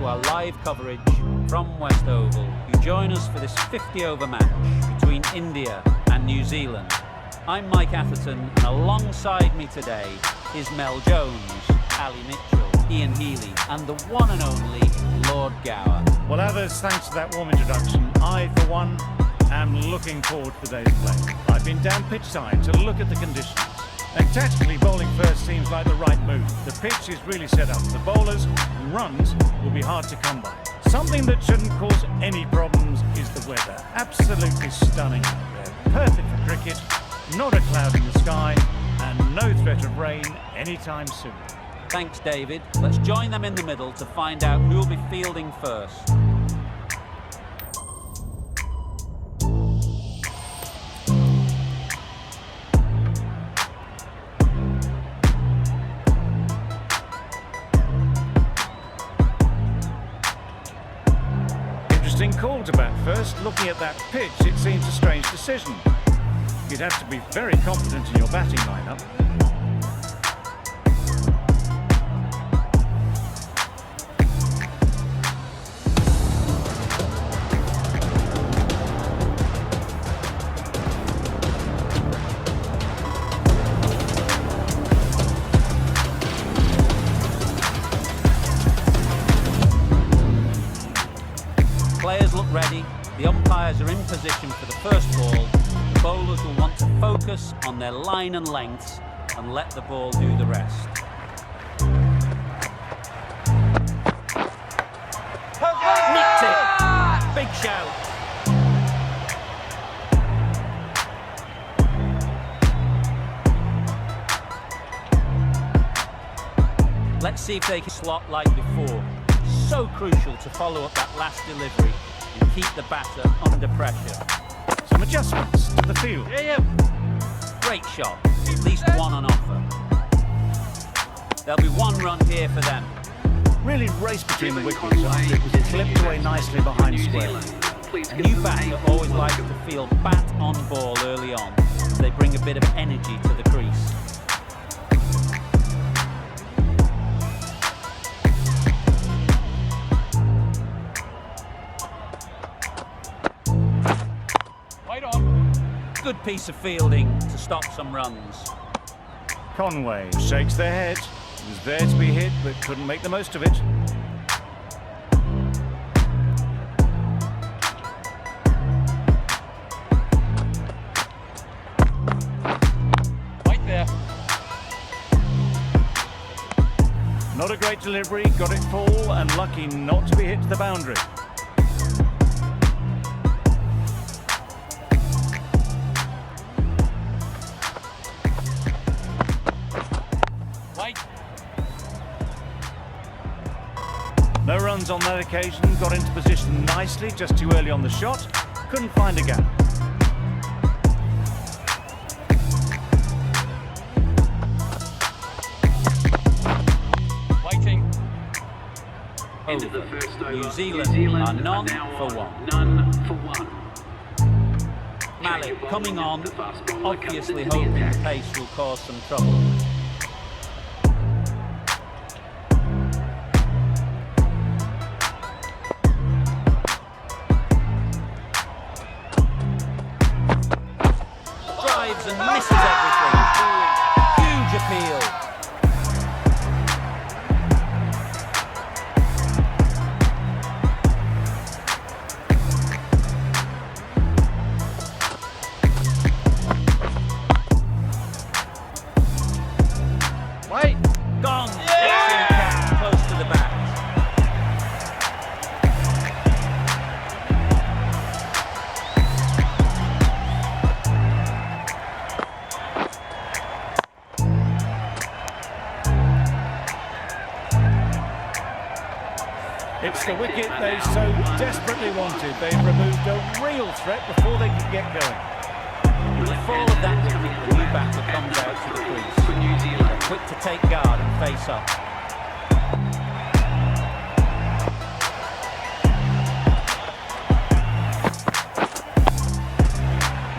to our live coverage from West Oval. You join us for this 50-over match between India and New Zealand. I'm Mike Atherton, and alongside me today is Mel Jones, Ali Mitchell, Ian Healy, and the one and only Lord Gower. Well, others, thanks for that warm introduction. I, for one, am looking forward to today's play. I've been down pitch side to look at the conditions. And tactically, bowling first seems like the right move. The pitch is really set up. The bowlers and runs will be hard to come by. Something that shouldn't cause any problems is the weather. Absolutely stunning out there. Perfect for cricket, not a cloud in the sky, and no threat of rain anytime soon. Thanks, David. Let's join them in the middle to find out who will be fielding first. Call to bat first. Looking at that pitch, it seems a strange decision. You'd have to be very confident in your batting lineup. Players look ready, the umpires are in position for the first ball. The bowlers will want to focus on their line and lengths and let the ball do the rest. Nicked it! Big shout! Let's see if they can slot like before. So crucial to follow up that last delivery and keep the batter under pressure. Some adjustments to the field. Great shot, at least one on offer. There'll be one run here for them. Really raced between the wickets after it was clipped away nicely behind square. A new batter always likes to feel bat on ball early on, as they bring a bit of energy to the crease. Good piece of fielding to stop some runs. Conway shakes their head. He was there to be hit, but couldn't make the most of it. Right there. Not a great delivery, got it full, and lucky not to be hit to the boundary. No runs on that occasion, got into position nicely, just too early on the shot, couldn't find a gap. Waiting. Over. New Zealand are none for one. Malik coming on, obviously hoping the pace will cause some trouble. And misses everything. Huge appeal. Wait. Gone. Excellent catch, close to the bat. It's the wicket they so desperately wanted. They've removed a real threat before they could get going. With the fall of that wicket, the new batter comes out to the crease. They're quick to take guard and face up.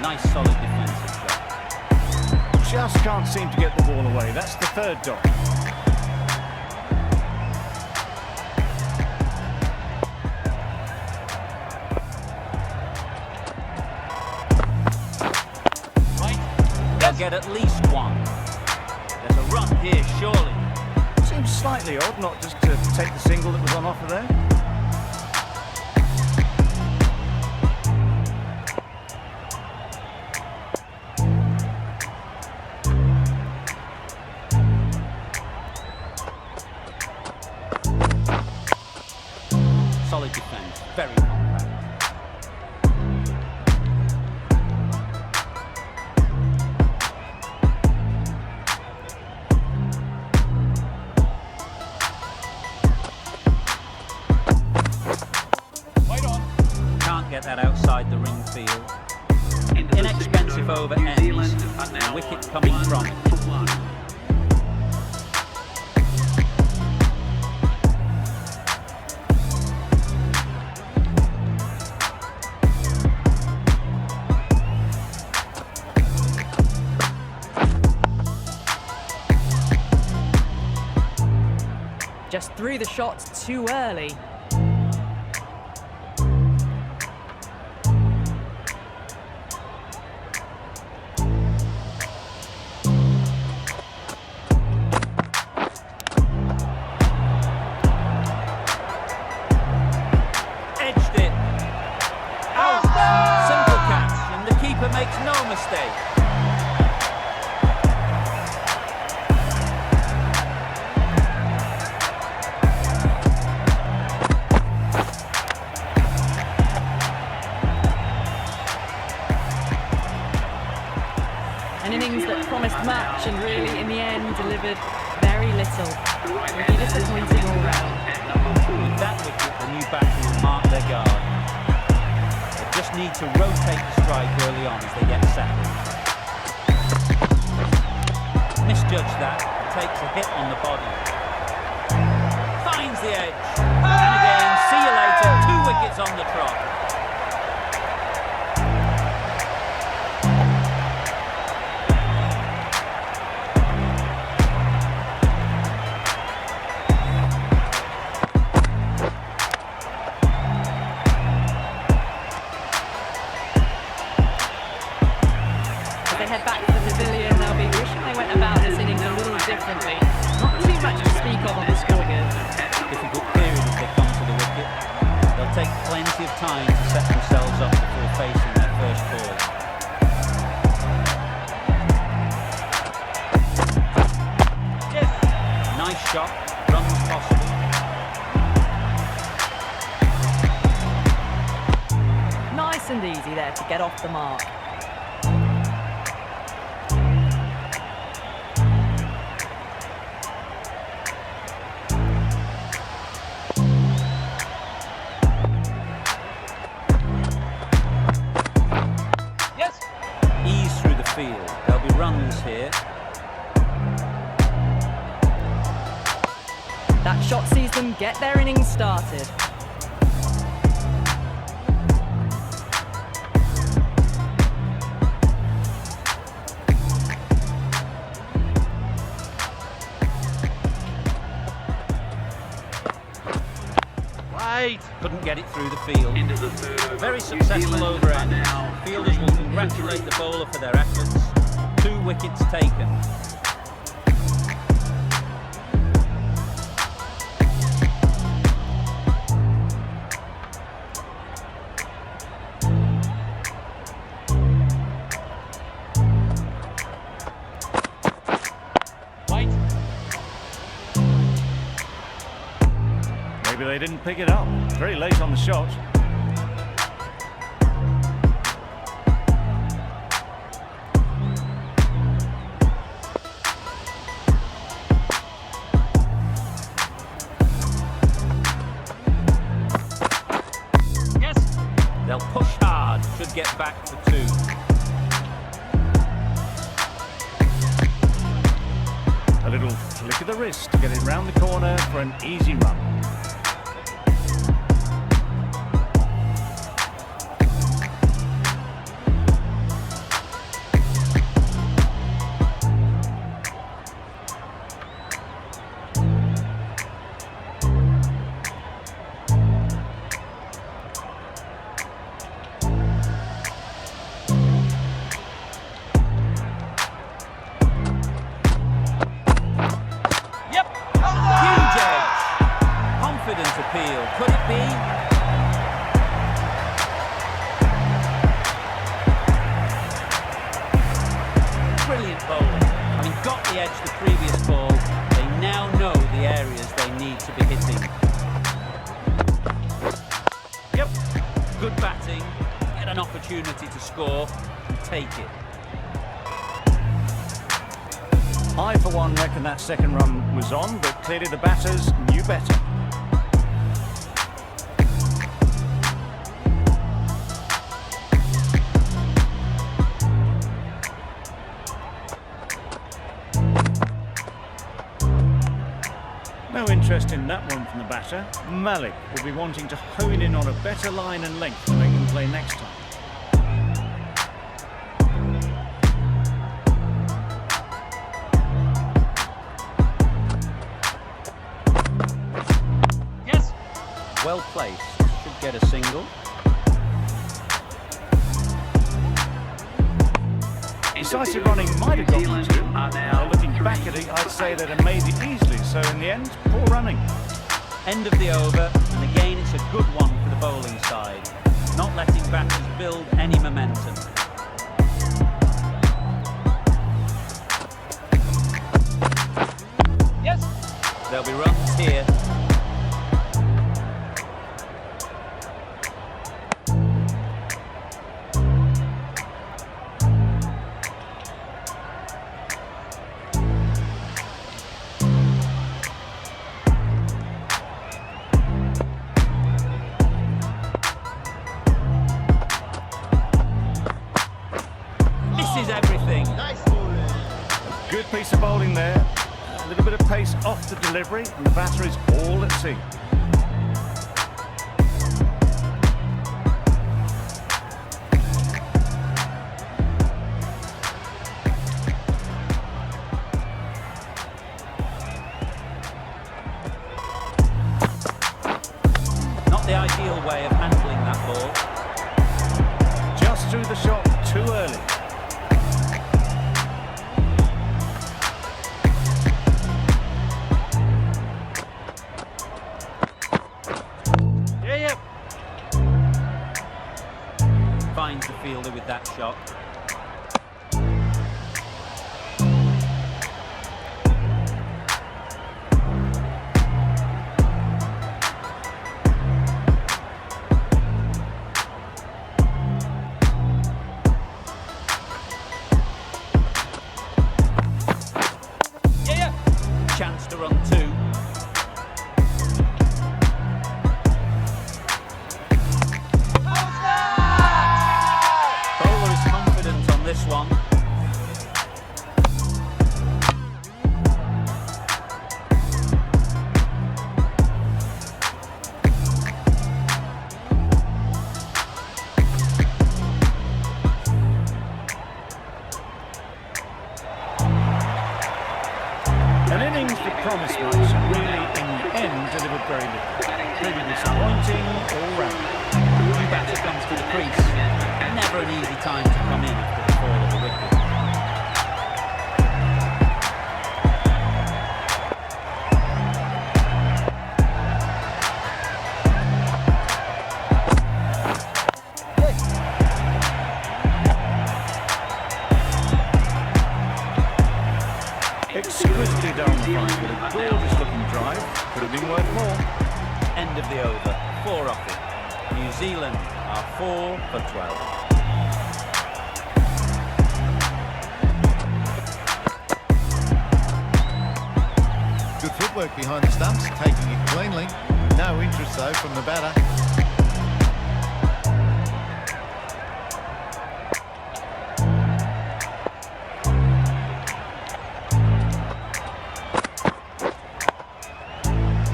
Nice solid defensive shot. Just can't seem to get the ball away. That's the third dot. get at least one. There's a run here, surely. Seems slightly odd not just to take the single that was on offer there. Solid defence, very compact. Can't get that outside the ring field. Inexpensive over ends, and a wicket coming from it. Just threw the shots too early. Edged it. Out. Simple catch, and the keeper makes no mistake. An innings that promised much and really, in the end, delivered very little. Really disappointing all round. With that wicket, the new batsmen will mark their guard. They just need to rotate the strike early on as they get settled. Misjudged that, takes a hit on the body. Finds the edge. And again, see you later, 2 wickets on the trot. As they head back to the pavilion, they'll be wishing they went about this innings a little differently. Not too much to speak of on the scoreboard. Difficult period as they come to the wicket. They'll take plenty of time to set themselves up before facing their first ball. Nice shot, runs possible. Nice and easy there to get off the mark. Ease through the field. There'll be runs here. That shot sees them get their innings started. Couldn't get it through the field. Very successful over end. Fielders will congratulate the bowler for their efforts. 2 wickets taken. Maybe they didn't pick it up. Very late on the shot. They'll push hard. Should get back for 2. A little flick of the wrist to get it round the corner for an easy run. pitched the previous ball, they now know the areas they need to be hitting. Yep, good batting, get an opportunity to score, and take it. I, for one, reckon that second run was on, but clearly the batters knew better. No interest in that one from the batter. Malik will be wanting to hone in on a better line and length than they can play next time. Yes! Well placed, should get a single. Decisive running might have got them two. Now, looking back at it, I'd say they'd have made it easily. So in the end, poor running. End of the over, and again it's a good one for the bowling side. Not letting batters build any momentum. Yes! There'll be runs here. This is everything. Nice bowling. Good piece of bowling there. A little bit of pace off the delivery, and the batter is all at sea. Not the ideal way of handling that ball. Just threw the shot too early. Finds the fielder with that shot. Chance to run two. Bowler is confident on this one. An innings that promised much, and really, in the end, delivered very little. Pretty disappointing all round. New batter comes to the crease. Never an easy time to come in after the fall of a wicket. Exquisitely down the front with a gorgeous looking drive. Could have been worth more. End of the over, 4 off it. New Zealand are 4 for 12. Good footwork behind the stumps, taking it cleanly. No interest though from the batter.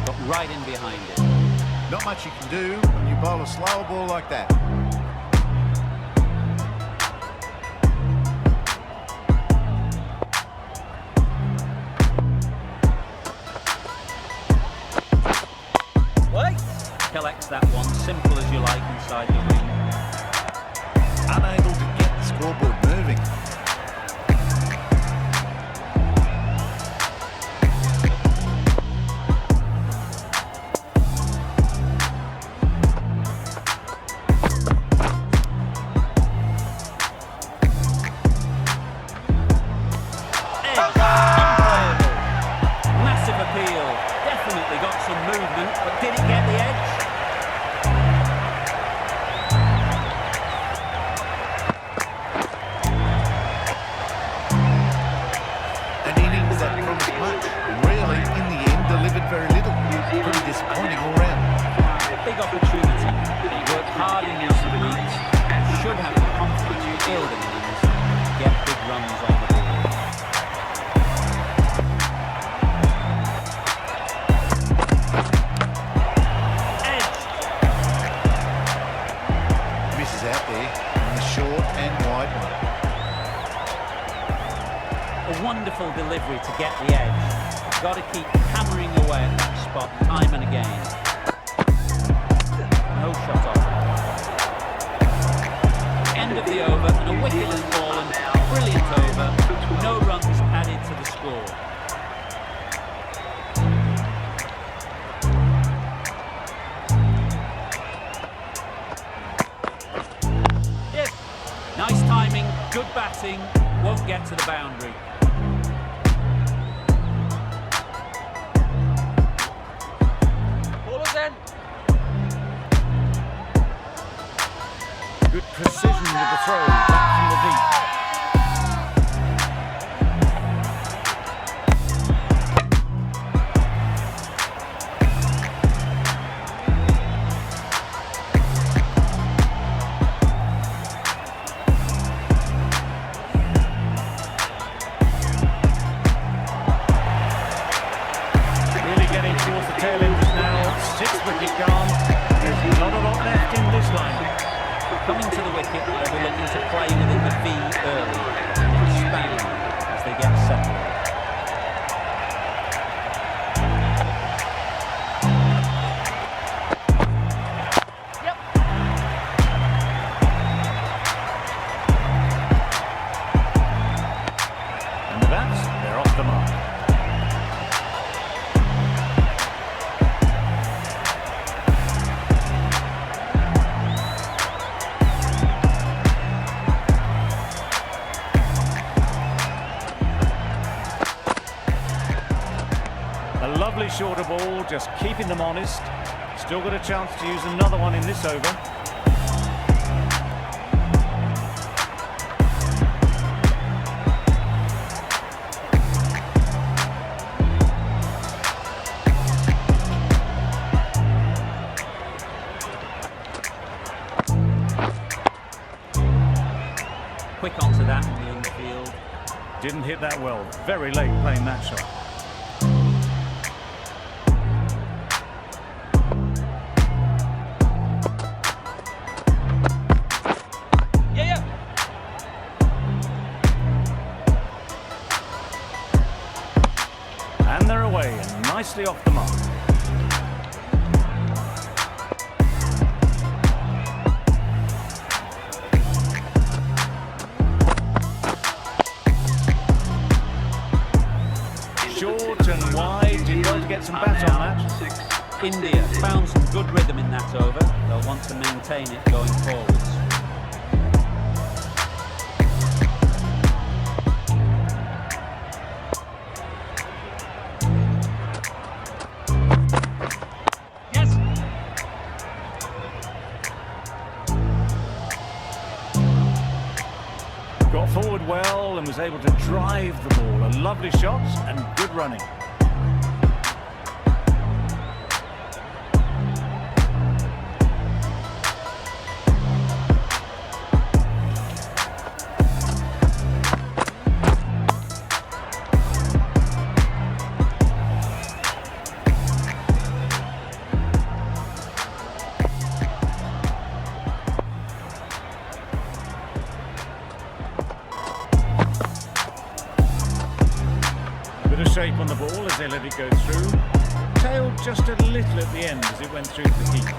Got right in behind it. Not much you can do when you bowl a slower ball like that. Collects that one, simple as you like, inside the wing. Unable to get the scoreboard moving. out there on the short and wide one. A wonderful delivery to get the edge. Got to keep hammering away at that spot time and again. No shot off. End of the over and a wicket has fallen. Brilliant over. No runs added to the score. Yes. Nice timing, good batting. Won't get to the boundary. Good precision with the throw back from the deep. Really getting towards the tail end now. 6th wicket gone. There's not a lot left in this line. Coming to the wicket, they'll be looking to play within the V early and expand as they get settled. And with that, they're off the mark. A lovely shorter ball, just keeping them honest. Still got a chance to use another one in this over. Quick onto that in the infield. Didn't hit that well. Very late playing that shot. And they're away and nicely off the mark. Short and wide, did well to get some bat on that. India found some good rhythm in that over. They'll want to maintain it going forwards. Got forward well and was able to drive the ball. A lovely shot and good running. Bit of shape on the ball as they let it go through. Tailed just a little at the end as it went through to the keeper.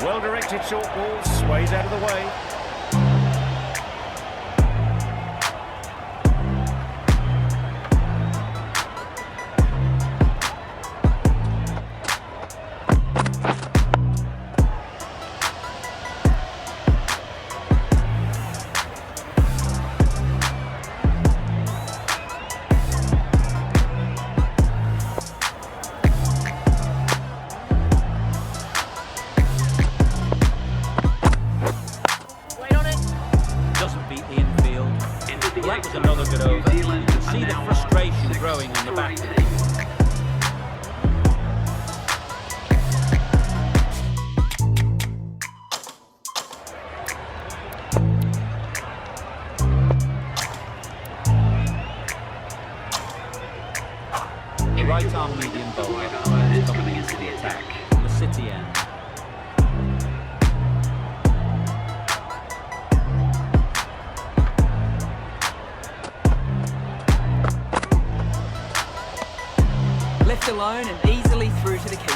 Well-directed short ball, sways out of the way. That was another good over. You can see the frustration growing on the back. left alone and easily through to the keeper.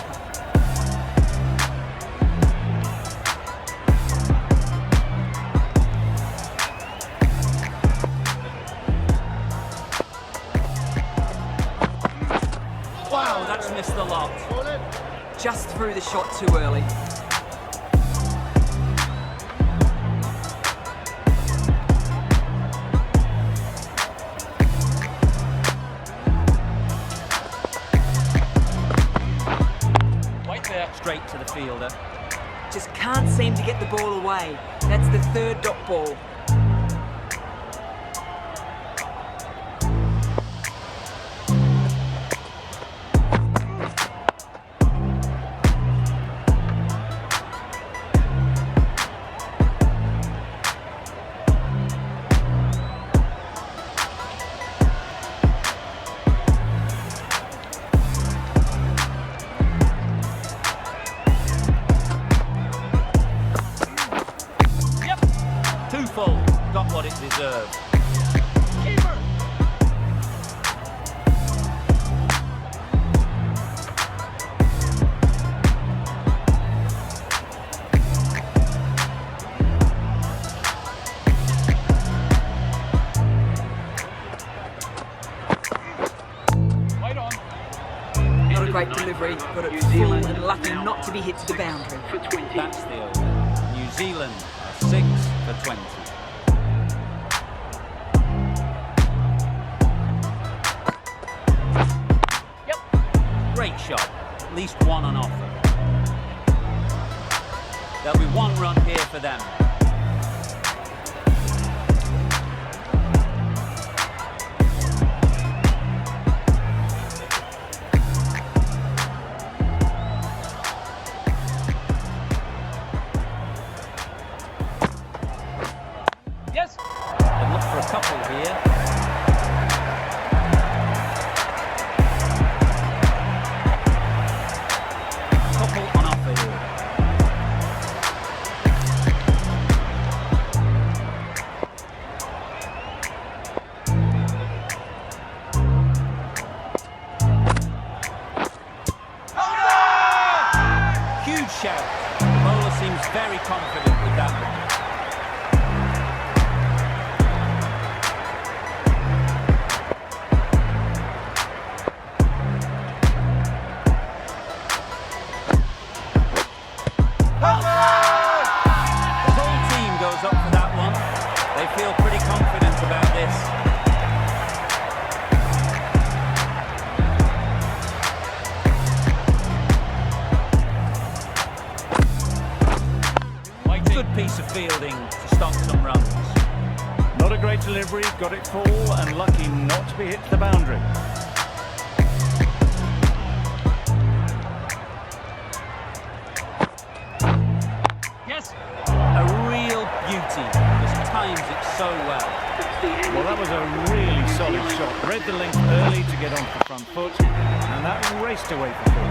Wow, that's missed the lot. Just threw the shot too early. Straight to the fielder. Just can't seem to get the ball away. That's the third dot ball. Got what it deserved. Not a great delivery, got it full and lucky not to be hit to the boundary. That's the over. New Zealand are 6 for 20. Great shot, at least one on offer. There'll be one run here for them. Yes! They'll look for a couple here. Shout. The bowler seems very confident with that one. The whole team goes up for that one. They feel pretty confident about this. Good piece of fielding to stop some runs. Not a great delivery, got it full and lucky not to be hit to the boundary. Yes! A real beauty. Just times it so well. Well, that was a really solid shot. Read the length early to get onto the front foot, and that raced away for four.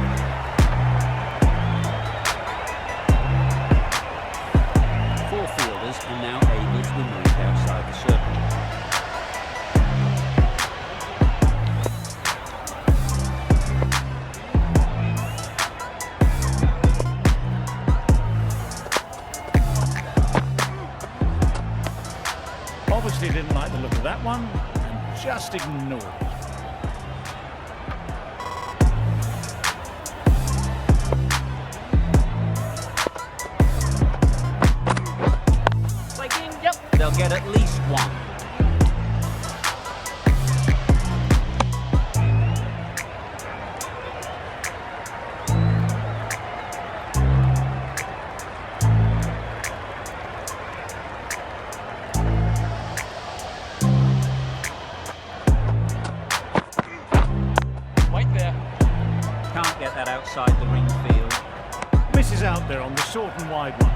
Four fielders are now able to be moved outside the circle. Obviously didn't like the look of that one and just ignored it. They'll get at least one. Right there. Can't get that outside the ring field. Misses out there on the short and wide one.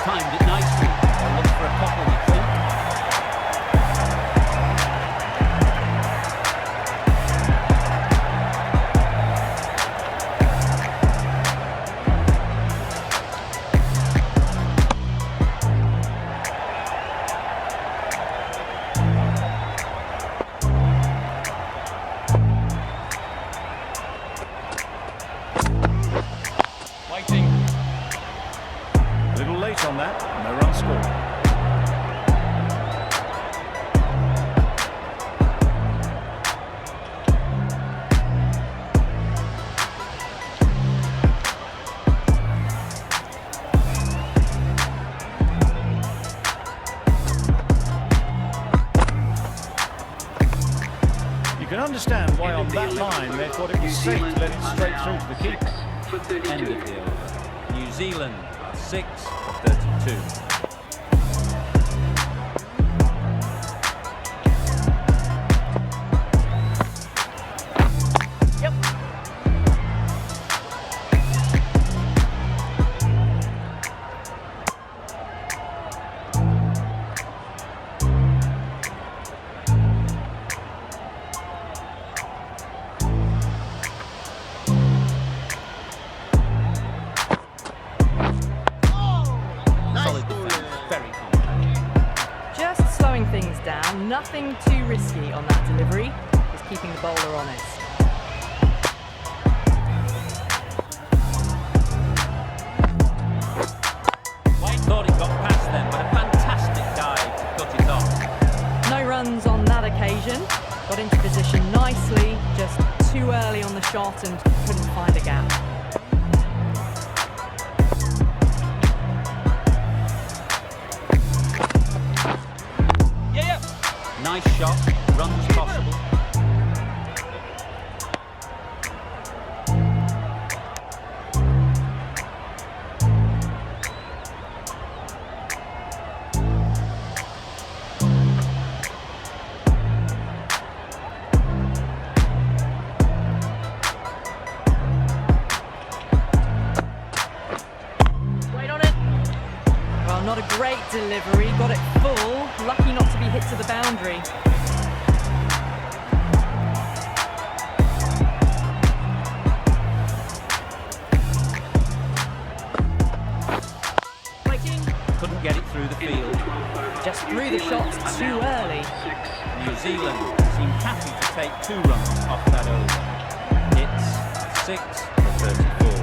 Timed it nicely. They'll look for a couple, you think. can understand why on that line they thought it was safe to let it straight through to the keeper. End of the over. New Zealand are 6 for 32. Solid defence, very compact. Just slowing things down, nothing too risky on that delivery, just keeping the bowler honest. Thought he got past them, but a fantastic dive to cut it off. No runs on that occasion, got into position nicely, just too early on the shot and couldn't find a gap. Yeah. Nice shot, runs possible. Wait on it. Well, not a great delivery, got it full, lucky not to be hit to the boundary. Breaking, Couldn't get it through the field. just threw the shots too early. New Zealand seem happy to take 2 runs off that over. It's 6 for 34.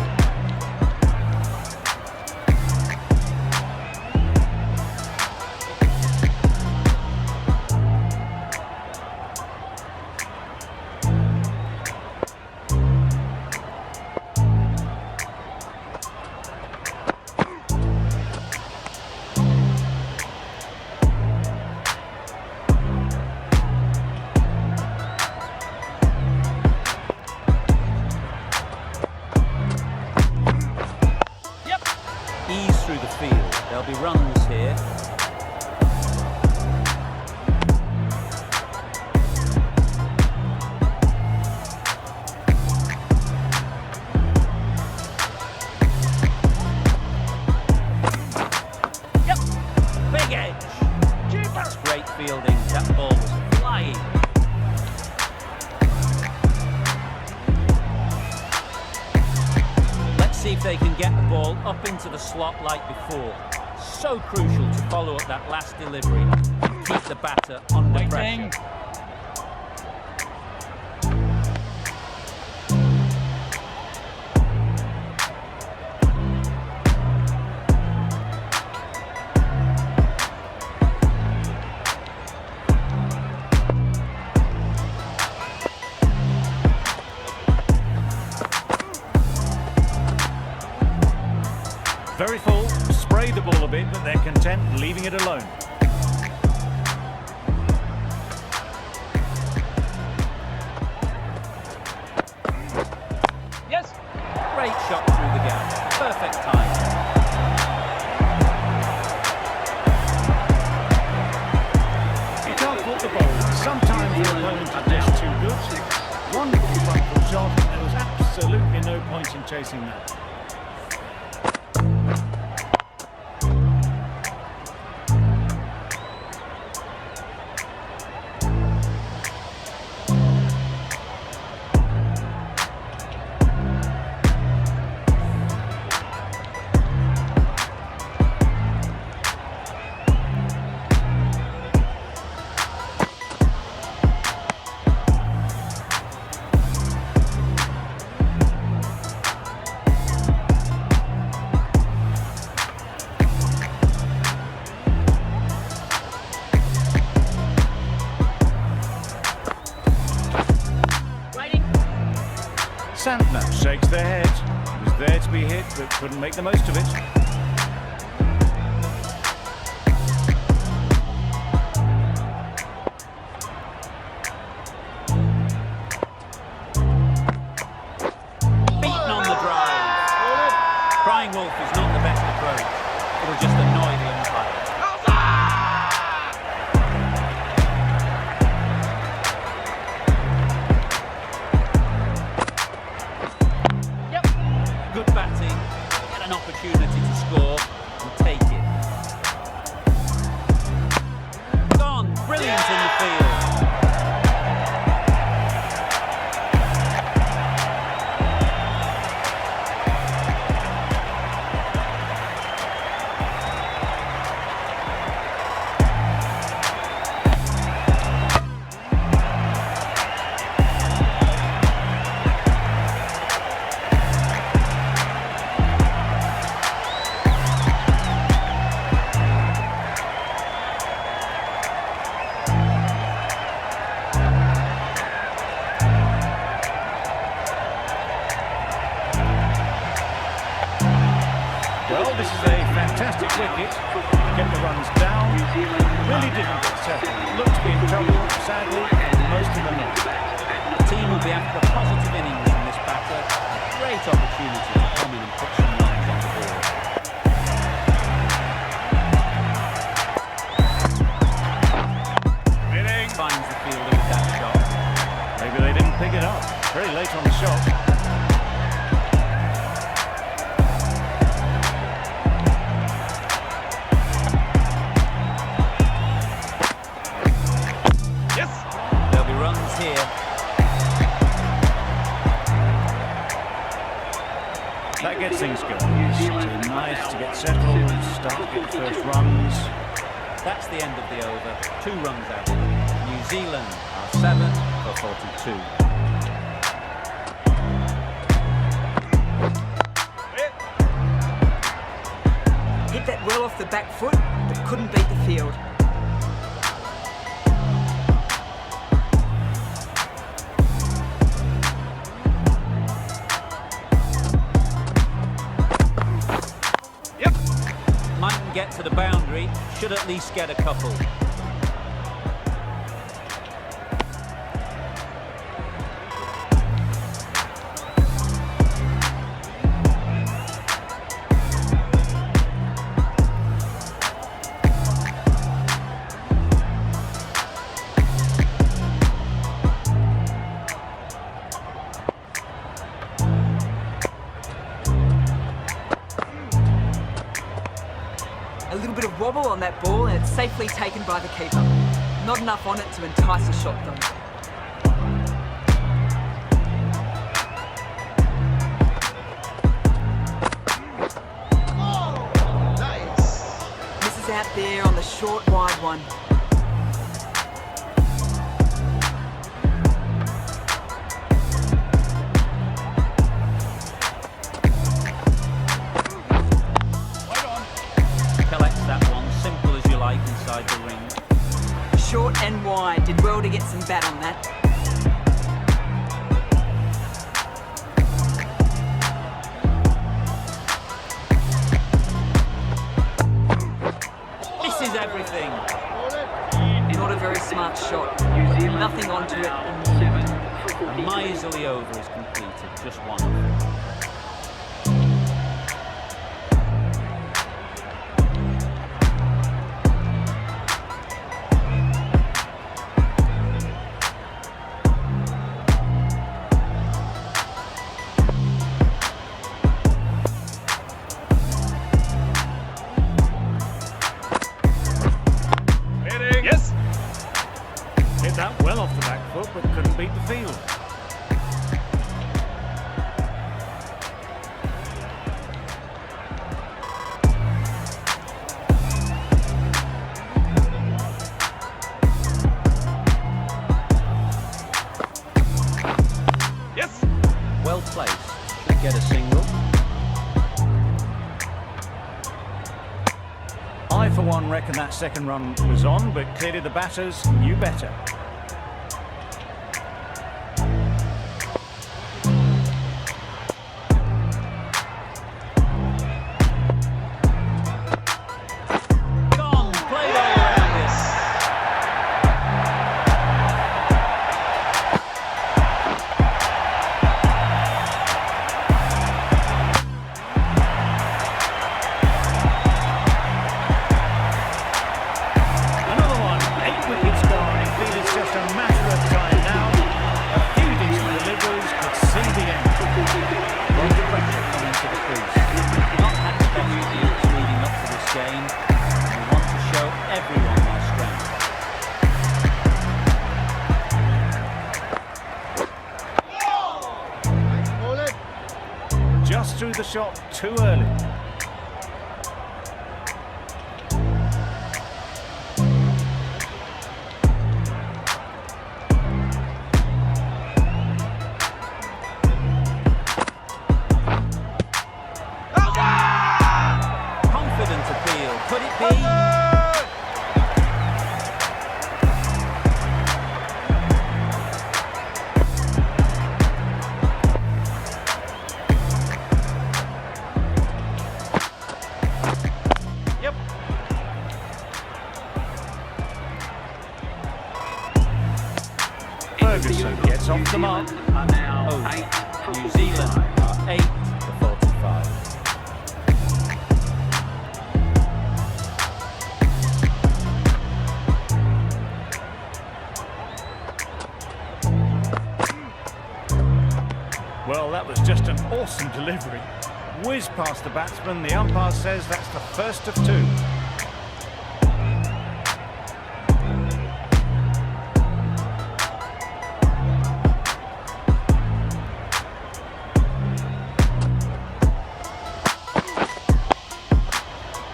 Ease through the field. There'll be runs here. Yep. Big edge. That's great fielding. That ball was flying. Let's see if they can get the ball up into the slot like before. So crucial to follow up that last delivery and keep the batter under pressure. Very full, spray the ball a bit, but they're content leaving it alone. Yes. Great shot through the gap. Perfect time. You can't fault the bowler. Sometimes your opponent are just too good. Wonderful front foot shot, and there was absolutely no point in chasing that. Santner shakes their head. He was there to be hit, but couldn't make the most of it. brilliant in the field. Well, this is a fantastic wicket. Get the runs down. Really didn't get settled. Looked to be in trouble, sadly, most of them not. The team will be after a positive innings from this batter. A great opportunity to come in and put some runs on the board. Finds the fielder with that shot. Maybe they didn't pick it up. Very late on the shot. There'll be runs here. That gets things going. It's nice to get settled, start to get the first runs. That's the end of the over. 2 runs added. New Zealand are 7 for 42. Hit that well off the back foot, but couldn't beat the field. Mightn't get to the boundary, should at least get a couple. A little bit of wobble on that ball and it's safely taken by the keeper. Not enough on it to entice a shot though. Misses out there on the short wide one. Collects that one, simple as you like inside the ring. Short and wide. Did well to get some bat on that. This is everything. Not a very smart shot. Nothing onto it. A miserly over is completed, just one. Yes. Hit that well off the back foot, but couldn't beat the field. Yes. Well placed, should get a single. I, for one, reckon that second run was on, but clearly the batters knew better. Gone, played all around it. Another one, 8 wickets gone. He feels just the shot too early. Confident appeal. Could it be? Yep. Ferguson gets off the mark. Oh, New Zealand are 8 to 45. Well, that was just an awesome delivery. Whiz past the batsman. The umpire says that's the first of two.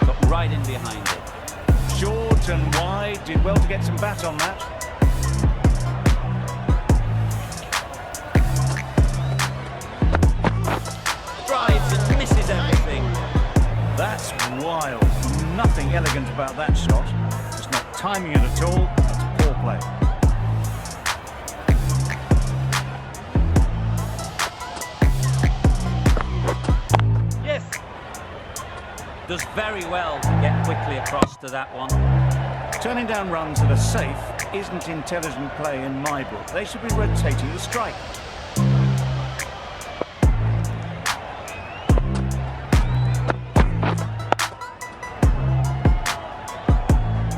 Got right in behind it. Short and wide. Did well to get some bat on that. Drives and misses everything. That's wild. Nothing elegant about that shot. It's not timing it at all. It's poor play. Yes. Does very well to get quickly across to that one. Turning down runs that are safe isn't intelligent play in my book. They should be rotating the strike.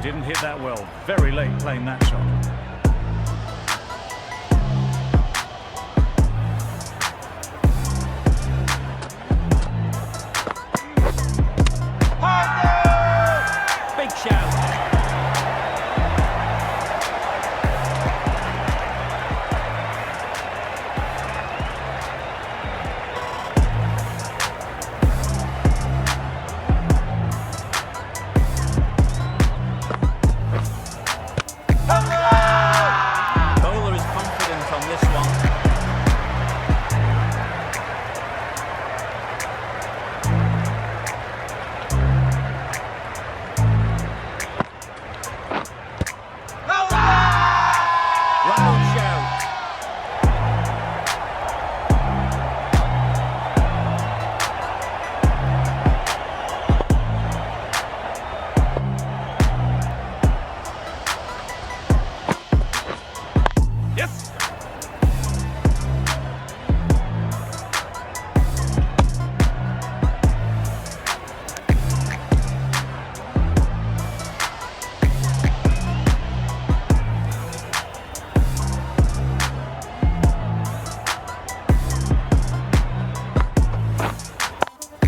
Didn't hit that well. Very late playing that shot. Big shout. Bowler is confident on this one. Loud shout. Yes!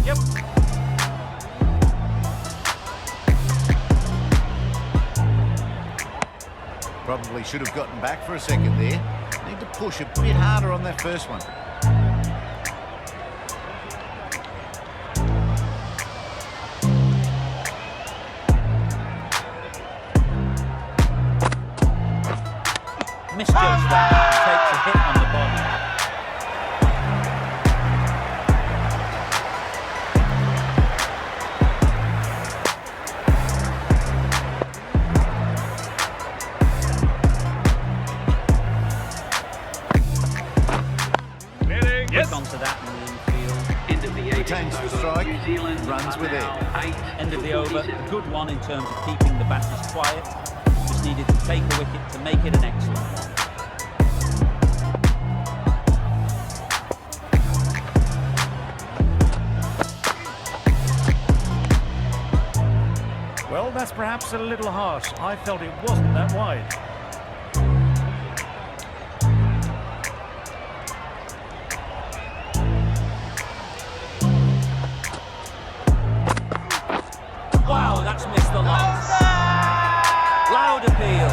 Yep. Probably should have gotten back for a second there. Need to push a bit harder on that first one. Misjudged that. Takes a hit on the body. Yes! Quick onto that in the infield. Retains the strike, runs with it. End of the over. A good one in terms of keeping the batters quiet. Just needed to take a wicket to make it an excellent one. Well, that's perhaps a little harsh. I felt it wasn't that wide. Wow, that's missed the lot. Loud appeal.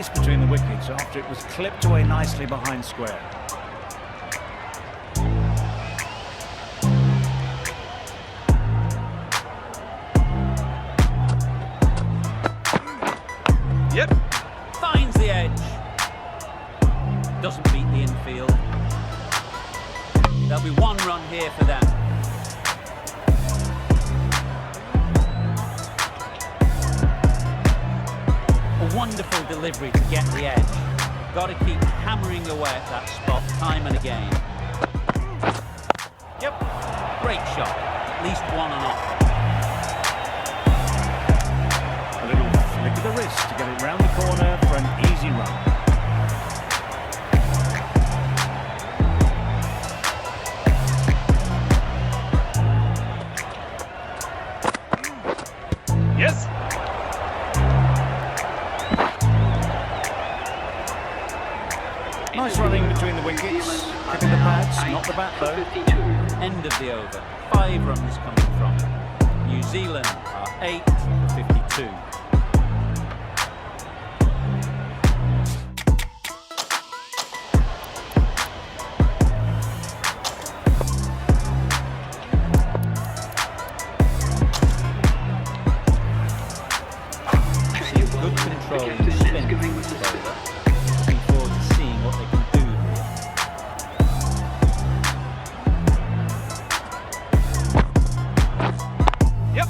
space between the wickets after it was clipped away nicely behind square. Yep. Finds the edge. Doesn't beat the infield. There'll be one run here for them. A wonderful delivery to get the edge. Got to keep hammering away at that spot time and again. Yep. Great shot. At least one and off. A little flick of the wrist to get it round the corner for an easy run. Yes. Nice running between the wickets. Clipping the pads, not the bat though. End of the over. 5 runs coming from it. New Zealand are 8 for 52. See good control and spin from the bowler. Looking forward to seeing what they can do here. Yep.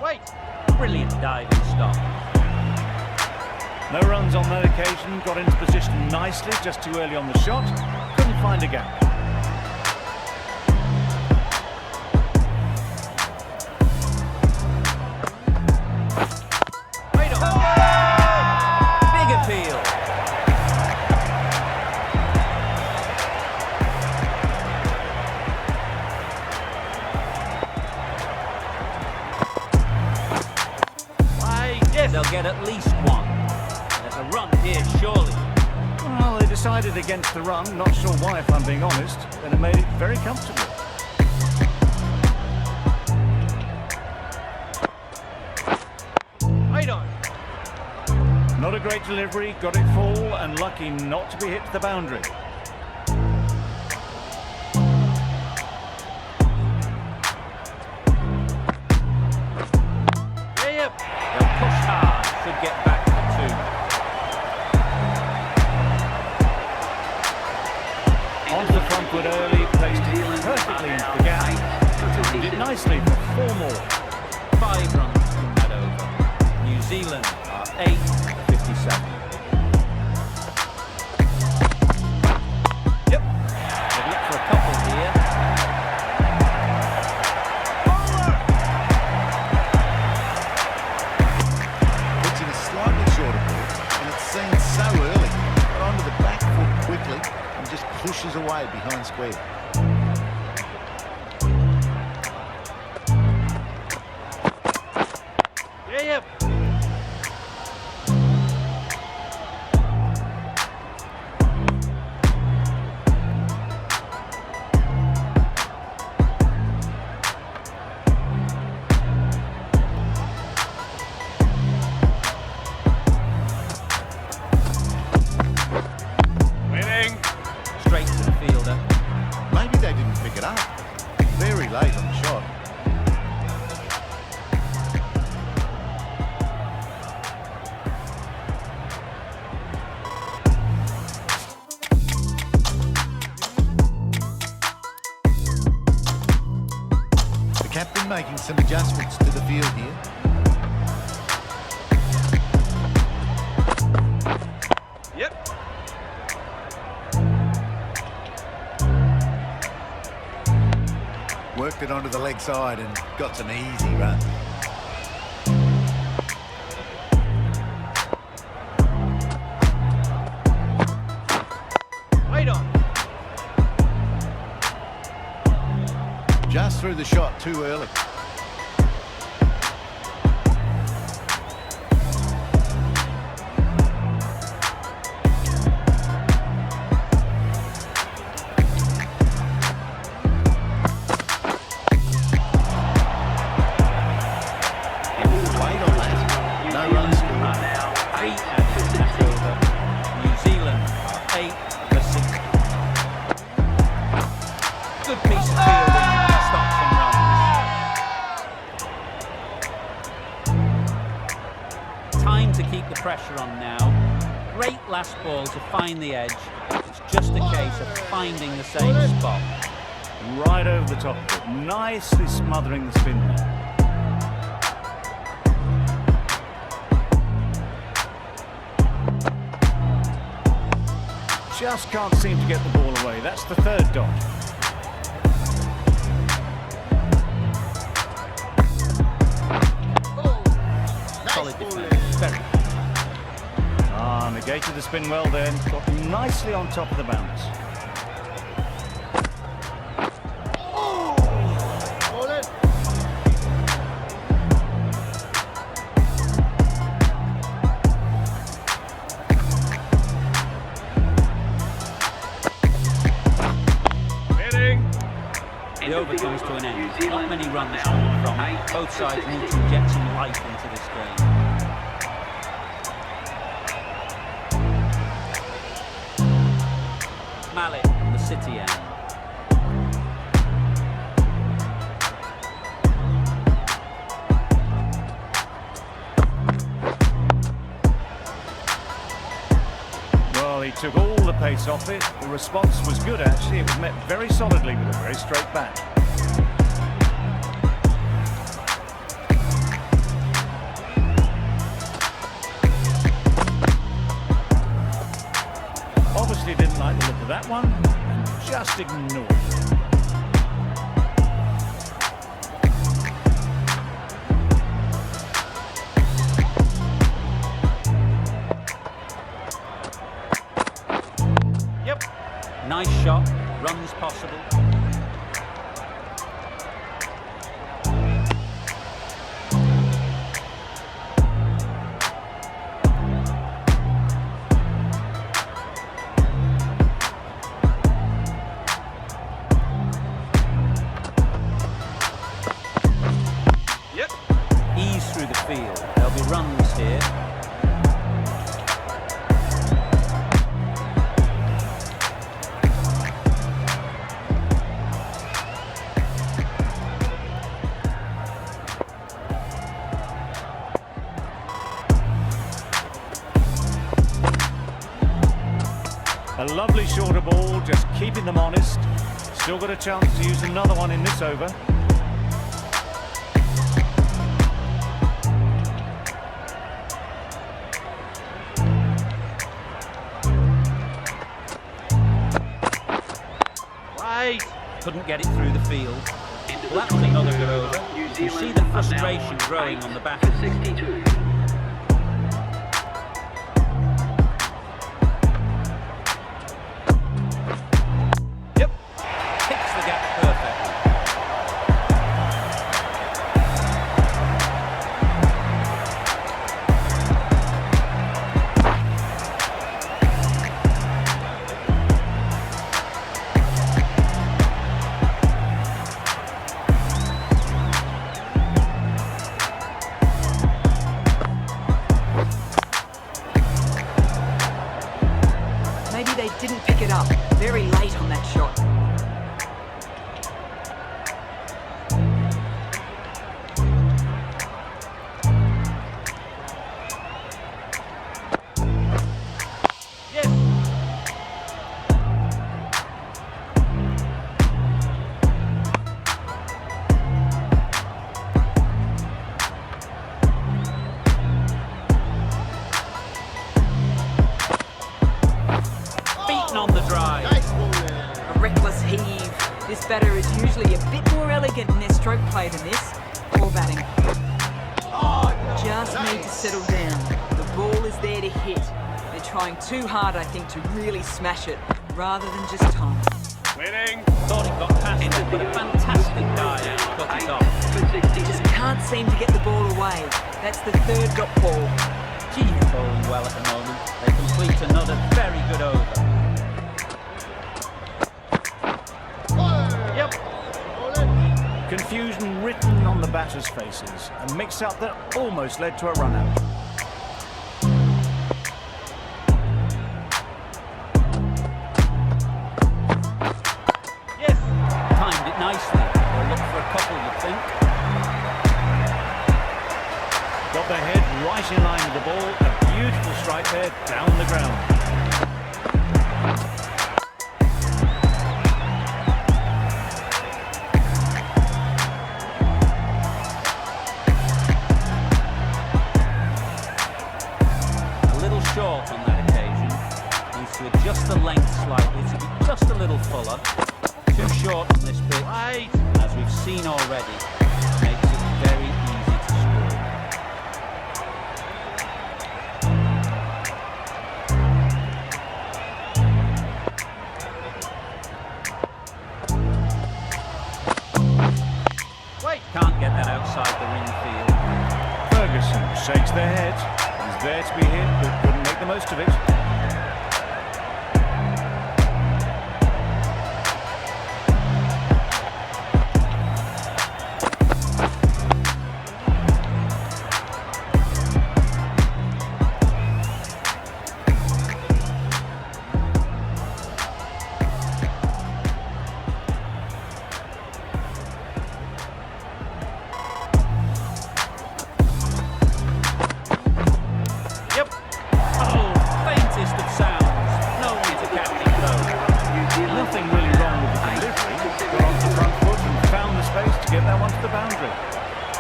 Wait. Brilliant diving stop. No runs on that occasion, got into position nicely, just too early on the shot. Couldn't find a gap. Right on. Big appeal. Yes. They'll get at least one. There's a run here, surely. Well, they decided against the run, not sure why if I'm being honest, and it made it very comfortable. Right on. Not a great delivery, got it full and lucky not to be hit to the boundary. Yeah, yep. They'll push hard. Should get back to 2. Onto the front foot early, placed it perfectly into the gap. Did nicely for 4 more. 5 runs from that over. New Zealand are 8 for 57. Yep. They've looked for a couple here. Puts in a slightly shorter ball, and it's seen so early. Got onto the back foot quickly and just pushes away behind square. Yeah, yep. Winning. Straight to the fielder. Maybe they didn't pick it up. Very late on the shot. The captain making some adjustments to the field here. Yep. Worked it onto the leg side and got some easy run. Right on. Just threw the shot too early. last ball to find the edge. It's just a case of finding the same spot. Right over the top of it, nicely smothering the spin there. Just can't seem to get the ball away. That's the third dot. Solid defense. Very good. Negated the spin well then. Got nicely on top of the bounce. The over comes to an end. Not many runs coming from it. Both sides need to inject some life into this game. Mallet on the City end. Well, he took all the pace off it. The response was good, actually. It was met very solidly with a very straight bat. Obviously didn't like the look of that one, and just ignored it. Nice shot, runs possible. Yep. Ease through the field. There'll be runs here. A lovely shorter ball, just keeping them honest. Still got a chance to use another one in this over. Right. Couldn't get it through the field. Well, that was another good over. You can see the frustration growing on the back. Picks the gap perfectly. Maybe they didn't pick it up. Very late on that shot. Yes. Beaten on the drive. A reckless heave. This batter is usually a bit more elegant in their stroke play than this. Poor batting. Just need to settle down. The ball is there to hit. They're trying too hard, I think, to really smash it, rather than just time. Winning. Thought it got past it, but a fantastic dive cut it off. Just can't seem to get the ball away. That's the third drop ball. Gee, they're bowling well at the moment. They complete another very good over. Yep. Confusion written on the batters' faces. A mix-up that almost led to a run-out. Yes. Timed it nicely. They'll look for a couple, you'd think. Got their head right in line with the ball. A beautiful strike there down the ground. adjust the length slightly to be just a little fuller. Too short on this pitch, Wait. as we've seen already, makes it very easy to score. Wait. Can't get that outside the ring field. Ferguson shakes their head. He's there to be hit, but couldn't make the most of it.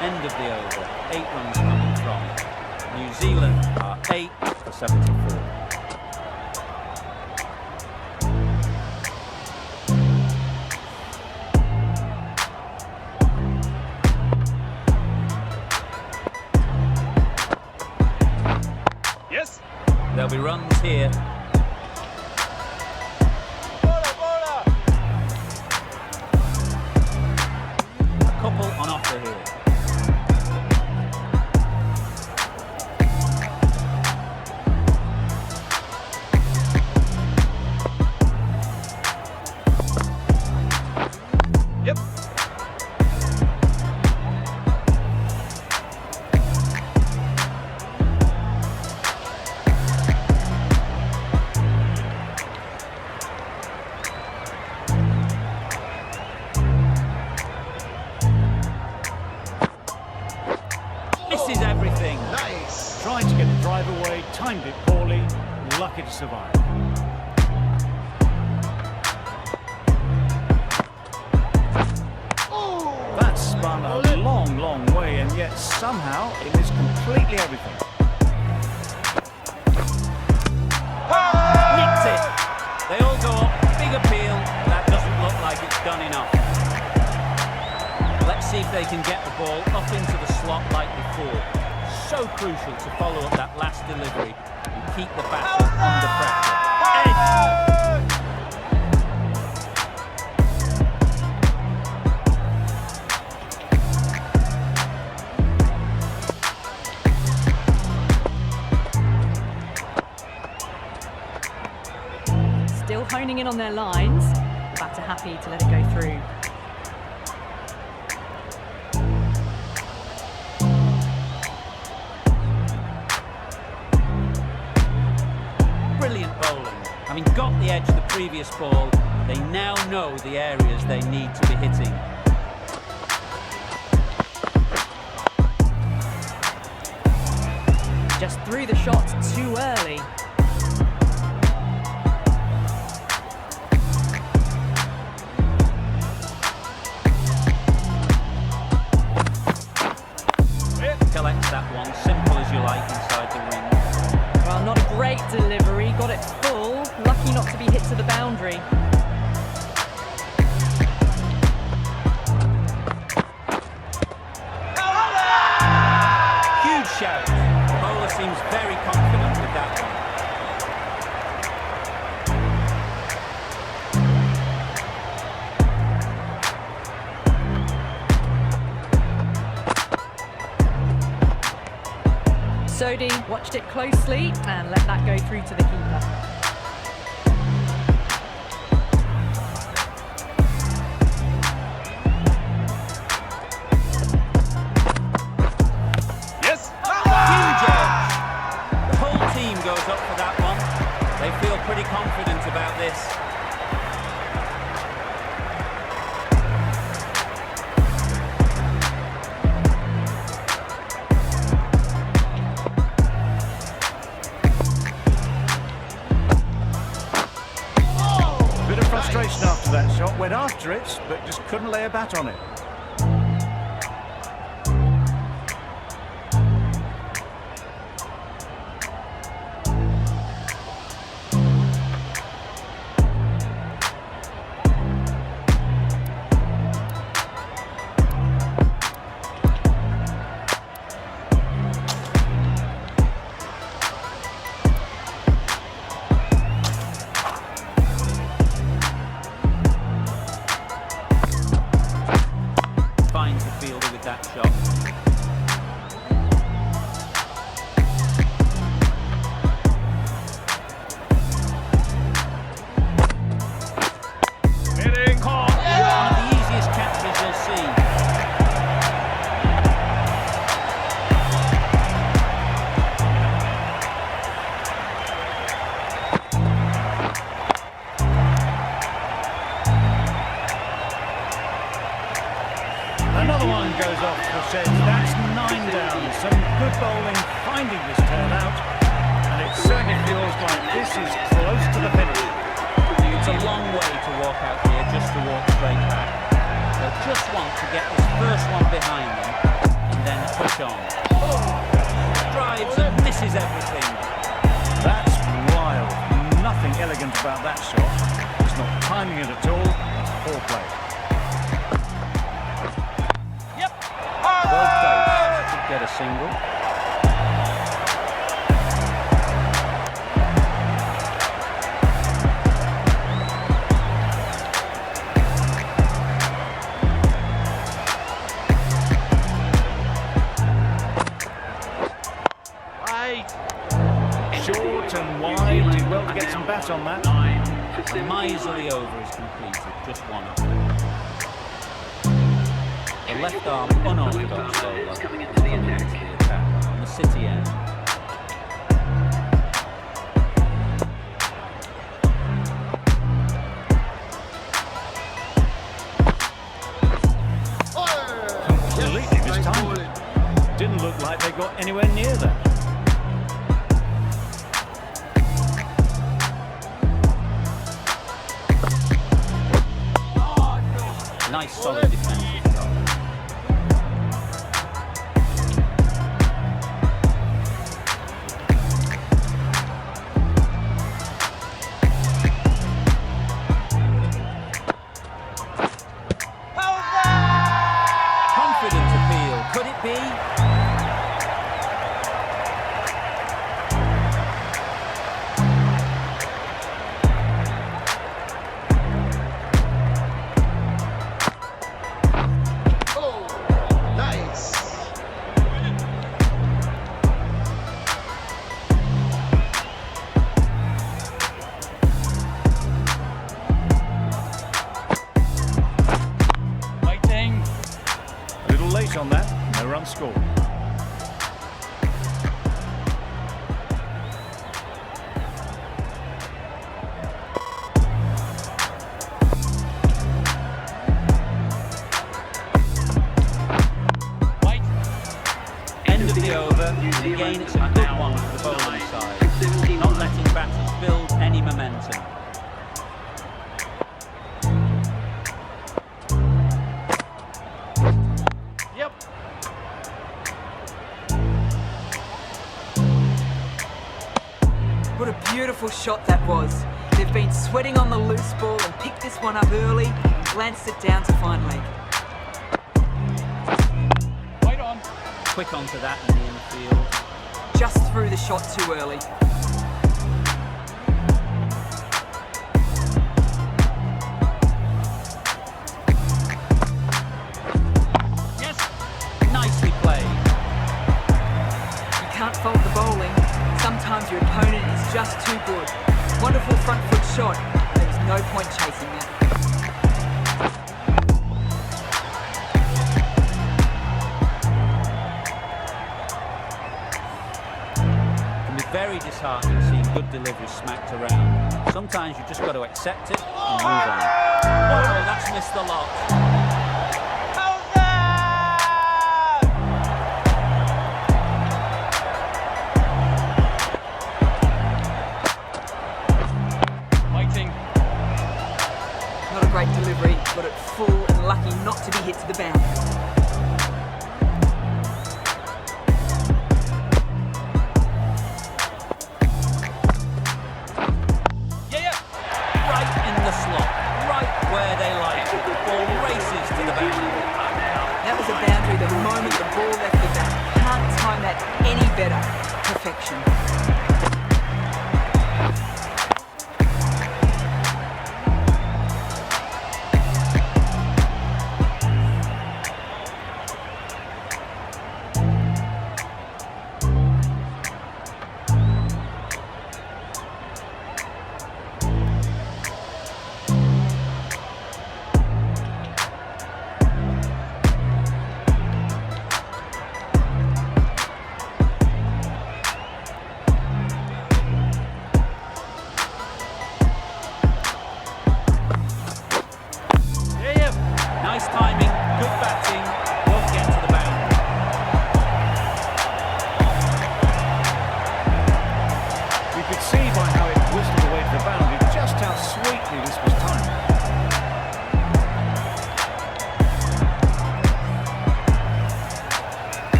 End of the over, 8 runs coming from. New Zealand are 8 for 74. Yes. There'll be runs here. A couple on offer here. Yep. Misses everything. Nice. Tried to get the drive away, timed it poorly, lucky to survive. That spun a long, long way, and yet somehow it is completely everything. Nicked it. They all go up. Big appeal. That doesn't look like it's done enough. Let's see if they can get the ball up into the slot like before. So crucial to follow up that last delivery and keep the batter under pressure. Edge. Still honing in on their lines. The batter happy to let it go through. Brilliant bowling. Having got the edge the previous ball, they now know the areas they need to be hitting. Just threw the shot too early. Collects that one, simple as you like inside the ring. Well, not a great delivery. Got it full. Lucky not to be hit to the boundary. Huge shout. The bowler seems very confident with that one. Sodi watched it closely and let that go through to the keeper. Yes. Huge edge. The whole team goes up for that one. They feel pretty confident about this. Bit of frustration after that shot, went after it, but just couldn't lay a bat on it. says that's 9 down. Some good bowling finding this turnout, and it certainly feels like this is close to the finish. It's a long way to walk out here just to walk straight back. They'll just want to get this first one behind them and then push on. Drives and misses everything. That's wild. Nothing elegant about that shot. It's not timing it at all. It's poor play. Well placed. Could get a single. Short and wide. Did well to get some bat on that. A miserly over is completed. Just one up. The left arm unorthodox bowler is coming into the attack on the City end. Completely mistimed. Didn't look like they got anywhere near that. Nice solid defensive job. Confident appeal. Could it be? Late on that, no run scored. End of the over. Again, it's a good one for the bowling side. Not letting batters build any momentum. What a beautiful shot that was. They've been sweating on the loose ball and picked this one up early and glanced it down to fine leg. Right on. Quick onto that in the infield. Just threw the shot too early. Yes. Nicely played. You can't fault the bowling. Sometimes your opponent is just too good. Wonderful front foot shot. There was no point chasing that. It can be very disheartening seeing good delivery smacked around. Sometimes you just got to accept it and move on. Oh, that's missed a lot. Not a great delivery, got it full and lucky not to be hit to the boundary. Right in the slot, right where they like it. The ball races to the boundary. That was a boundary the moment the ball left the bat. Can't time that any better. Perfection.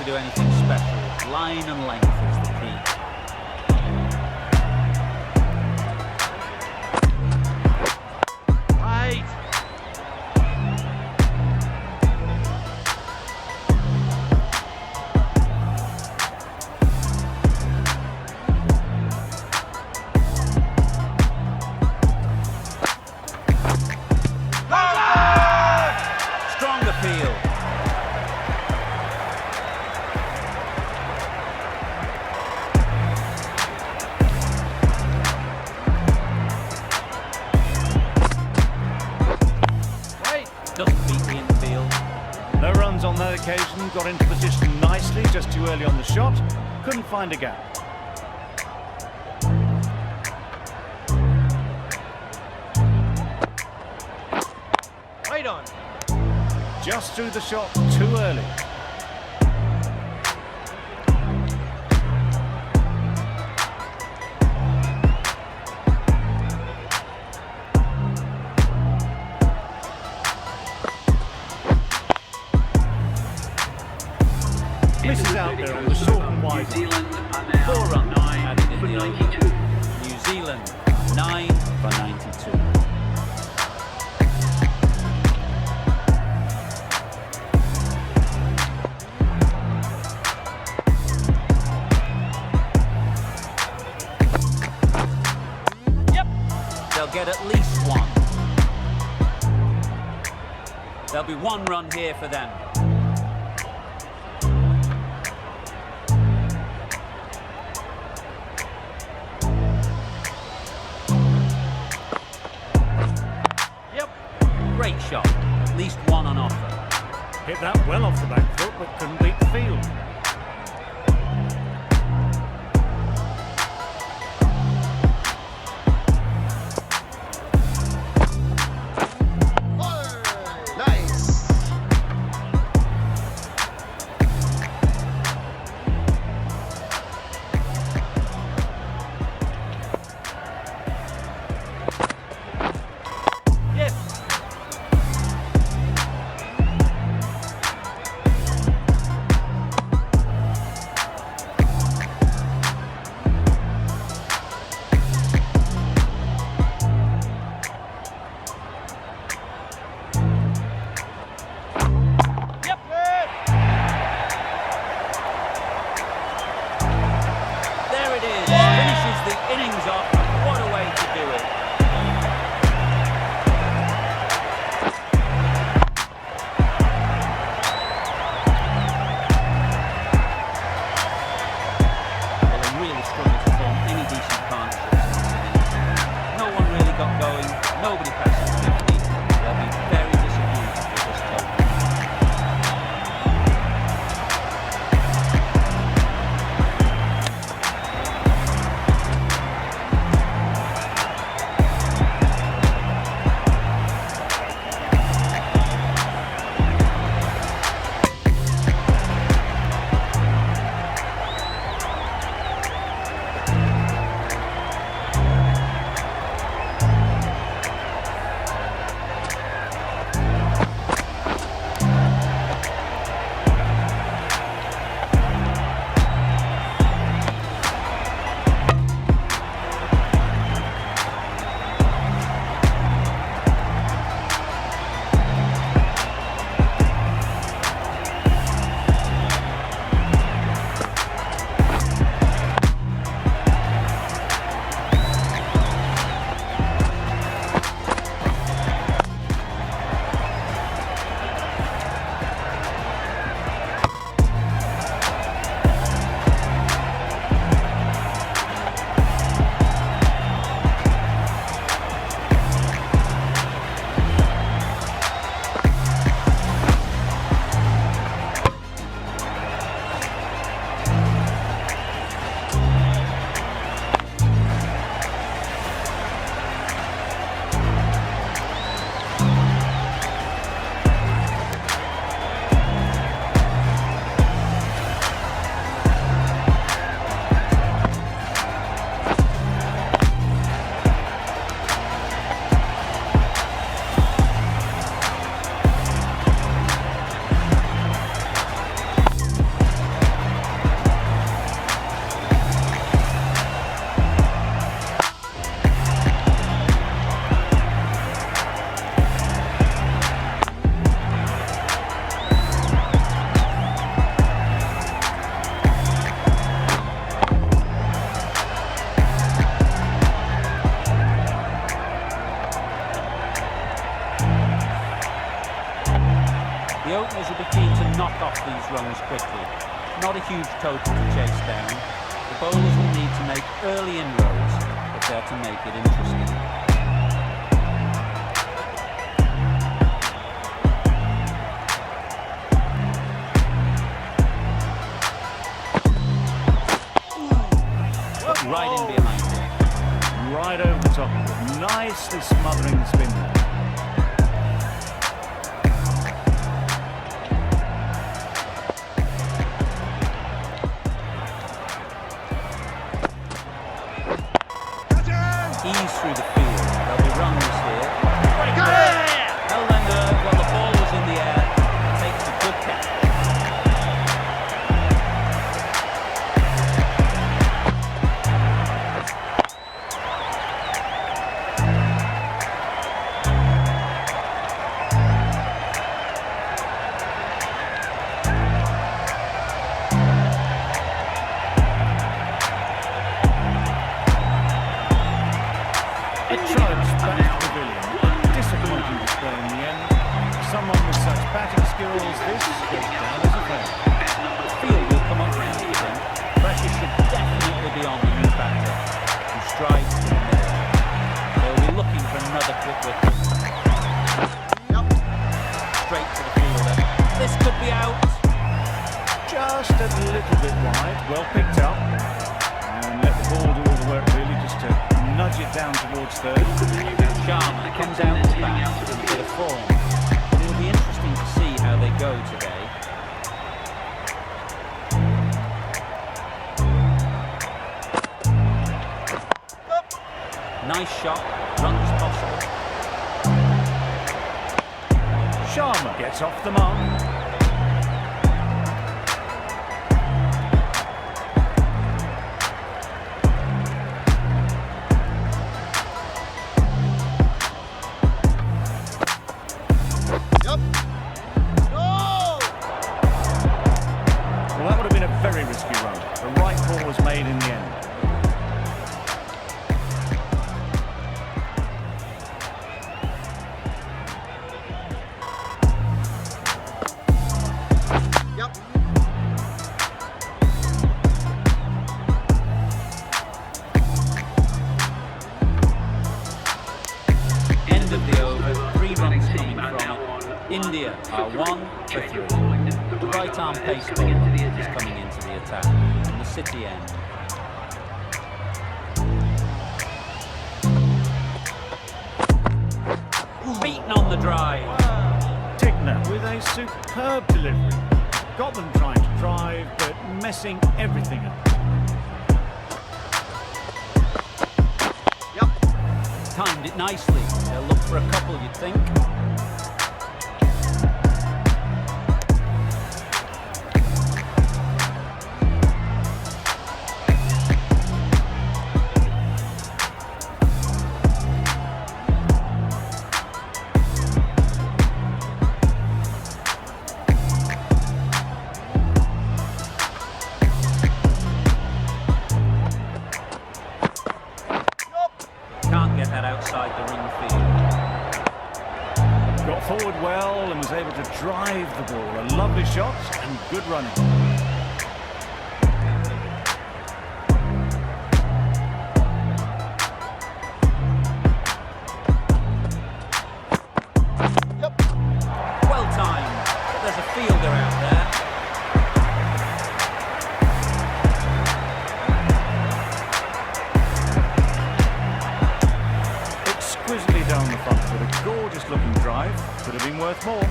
do anything special. Line and length is the key. Right. Strong appeal. Wait. Doesn't beat the infield. No runs on that occasion, got into position nicely, just too early on the shot. Couldn't find a gap. Wait on. Just threw the shot too early. Misses out there on the short and wide one. 4 runs added in the over. New Zealand 9 for 92. Yep. They'll get at least one. There'll be 1 run here for them. Yep. Great shot. At least 1 on offer. Hit that well off the back foot, but couldn't beat the field. Nice. Yes. knock off these runs quickly. Not a huge total to chase down. The bowlers will need to make early inroads if they're to make it interesting. Right in behind it. Right over the top of it. Nicely smothering the spin there. Ease through the field. There'll be runs here. Held and earned while the ball was in the air. Takes a good catch. It trudged back to the pavilion. Disappointing display in the end. Someone with such batting skills, this goes down as a failure. The field will come up now, you think. Pressure should definitely be on the new batter, who strides to the middle. They'll be looking for another quick wicket. Straight to the fielder. This could be out. Just a little bit wide. Well picked up. And let the ball do all the work really, just to nudge it down towards third. Sharma comes out to bat with a bit of form. It'll be interesting to see how they go today. Nice shot, runs possible. Sharma gets off the mark. Well, that would have been a very risky run. The right call was made in the end. End of the over, 3 runs coming from it. India are 1 for 3. The right arm pace bowler is coming into the attack from the City end. Beaten on the drive. Tigner with a superb delivery. Got them trying to drive, but messing everything up. Timed it nicely. They'll look for a couple, you'd think. Can't get that outside the ring field. Got forward well and was able to drive the ball. A lovely shot and good running. Well timed, but there's a fielder out there. Exquisitely down the front with a gorgeous looking drive. Could have been worth more.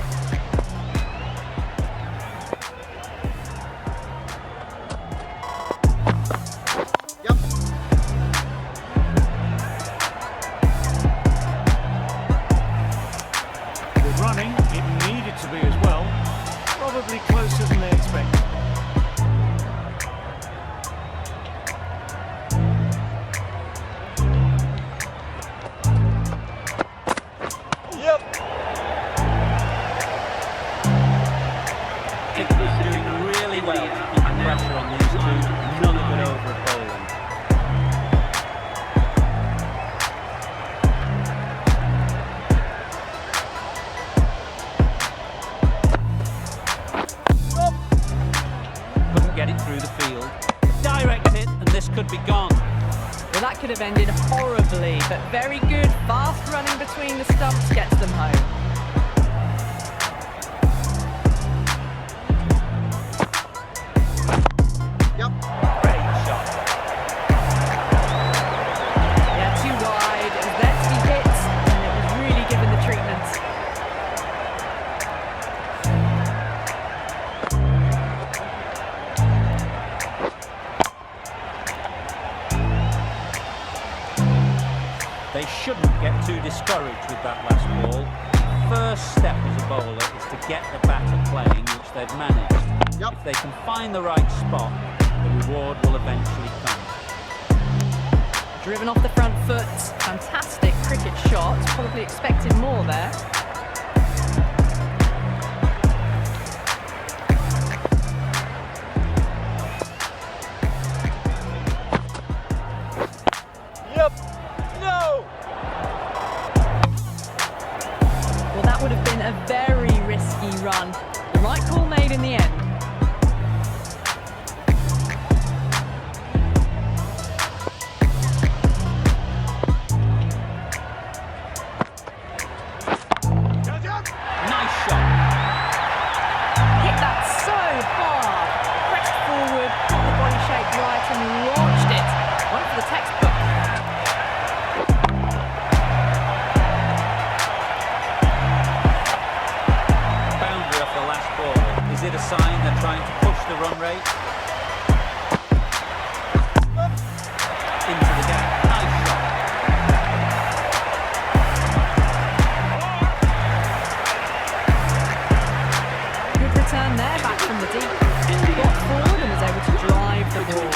Good running, it needed to be as well. Probably closer than they expected. very good, fast running between the stumps gets them home. Yep. Great shot. Yeah, too wide. It was there to be hit, and it was really given the treatment. They shouldn't get too discouraged with that last ball. First step as a bowler is to get the batter playing, which they've managed. Yep. If they can find the right spot, the reward will eventually come. Driven off the front foot. Fantastic cricket shot. Probably expected more there. Yep. No. Well, that would have been a very risky run. The right call made in the end. Nice shot. Hit that so hard. Pressed forward, got the body shape right and launched it. One for the textbook. Boundary off the last ball. Is it a sign they're trying to push the run rate? Into the gap. Nice shot. Good return there, back from the deep. Got forward and was able to drive the ball.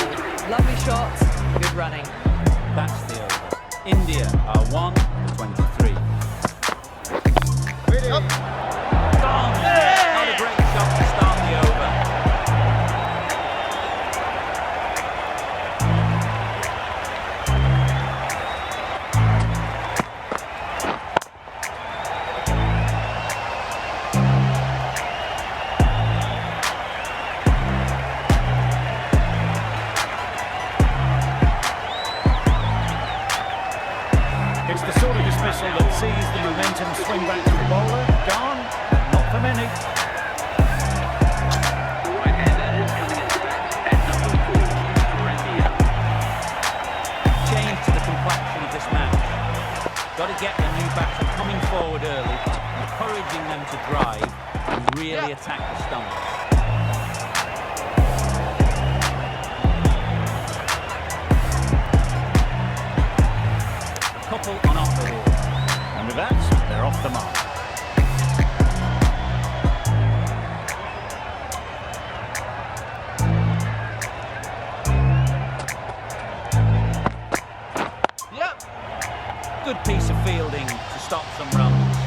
Lovely shot, good running. That's the over. India are 1 for 23. Yep. Gone. Not a great shot to start the over. It's the sort of dismissal that sees the momentum swing back to the bowler. Gone, not for many. Change to the complexion of this match. Got to get the new batter coming forward early, encouraging them to drive and really attack the stumps. A couple on offer here. And with that, they're off the mark. Yep. Good piece of fielding to stop some runs.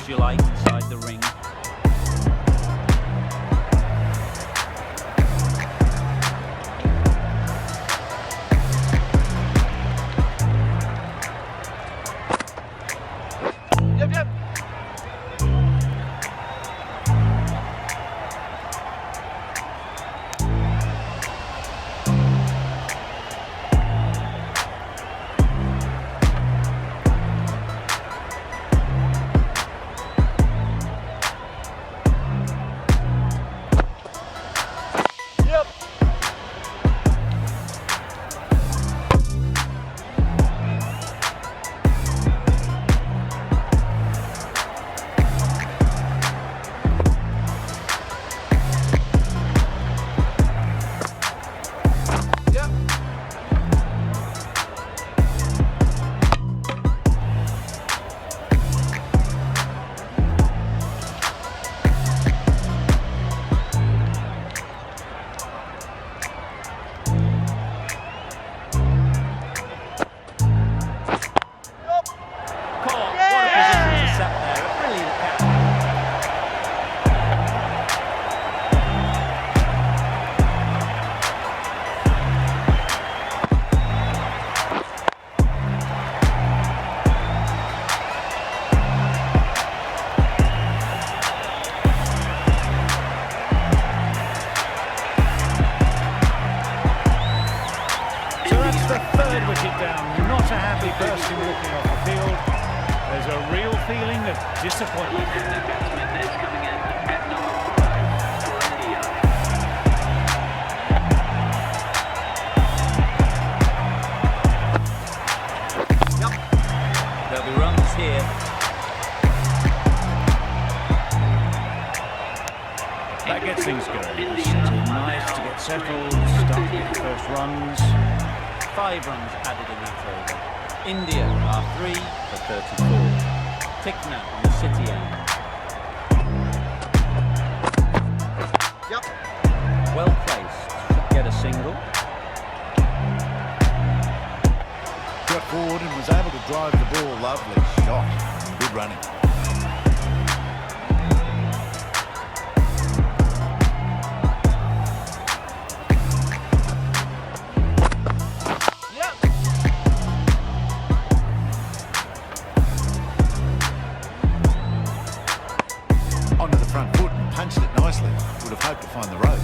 as you like inside the ring. Yep, yep. disappointment. There'll be runs here. That gets things going. It's nice to get settled, start with the first runs. 5 runs added in that over. India are 3 for 34. Tikna on the city end. Yep. Well placed. Should get a single. Got forward and was able to drive the ball. Lovely shot. Good running. Onto the front foot and punched it nicely. Would have hoped to find the road.